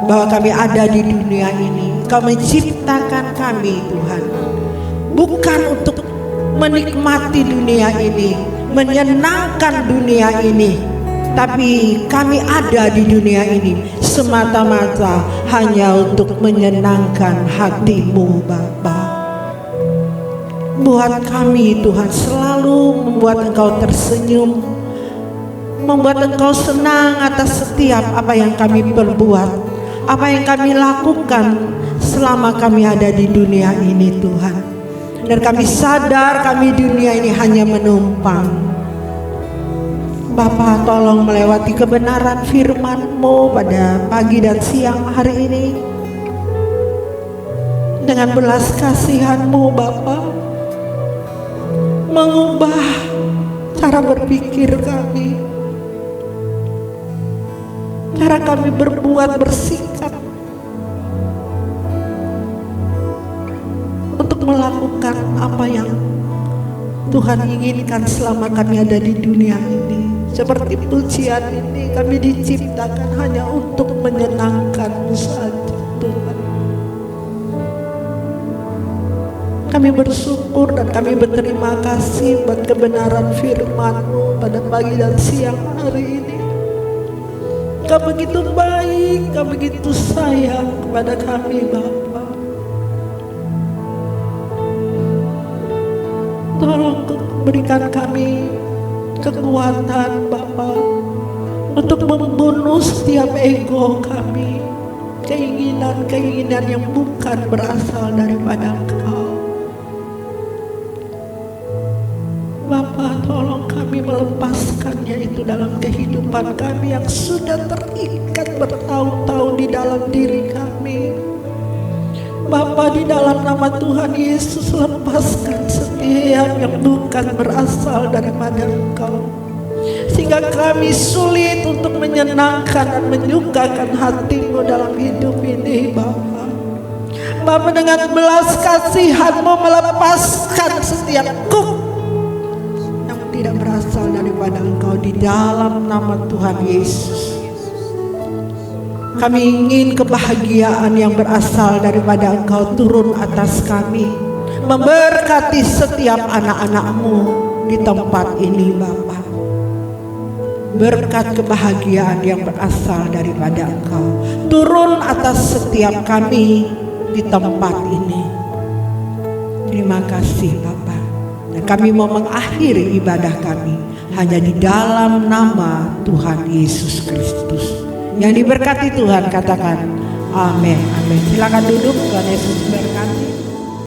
bahwa kami ada di dunia ini. Kau menciptakan kami Tuhan, bukan untuk menikmati dunia ini, menyenangkan dunia ini, tapi kami ada di dunia ini semata-mata hanya untuk menyenangkan hati-Mu Bapa. Buat kami Tuhan, selalu membuat Engkau tersenyum, membuat Engkau senang atas setiap apa yang kami perbuat, apa yang kami lakukan selama kami ada di dunia ini Tuhan. Dan kami sadar kami dunia ini hanya menumpang, Bapa, tolong melewati kebenaran firman-Mu pada pagi dan siang hari ini. Dengan belas kasihan-Mu Bapa, mengubah cara berpikir kami, cara kami berbuat, bersikap, untuk melakukan apa yang Tuhan inginkan selama kami ada di dunia ini. Seperti pujian ini, kami diciptakan hanya untuk menyenangkan-Mu saja Tuhan. Kami bersyukur dan kami berterima kasih buat kebenaran firman-Mu pada pagi dan siang hari ini. Kau begitu baik, Kau begitu sayang kepada kami Bapa. Tolong berikan kami kekuatan Bapa untuk membunuh setiap ego kami, keinginan-keinginan yang bukan berasal daripada Engkau. Bapa, tolong kami melepaskannya itu dalam kehidupan kami yang sudah terikat bertahun-tahun di dalam diri kami. Bapa, di dalam nama Tuhan Yesus, lepaskan setiap yang bukan berasal daripada Engkau, sehingga kami sulit untuk menyenangkan dan menyukakan hati-Mu dalam hidup ini Bapa. Bapa, dengan belas kasihan-Mu melepaskan setiap kuk yang tidak berasal daripada Engkau di dalam nama Tuhan Yesus. Kami ingin kebahagiaan yang berasal daripada Engkau turun atas kami, memberkati setiap anak-anak-Mu di tempat ini Bapa. Berkat kebahagiaan yang berasal daripada Engkau turun atas setiap kami di tempat ini. Terima kasih Bapa. Dan kami mau mengakhiri ibadah kami hanya di dalam nama Tuhan Yesus Kristus. Yang diberkati Tuhan katakan amin. Amin. Silakan duduk. Tuhan Yesus berkati.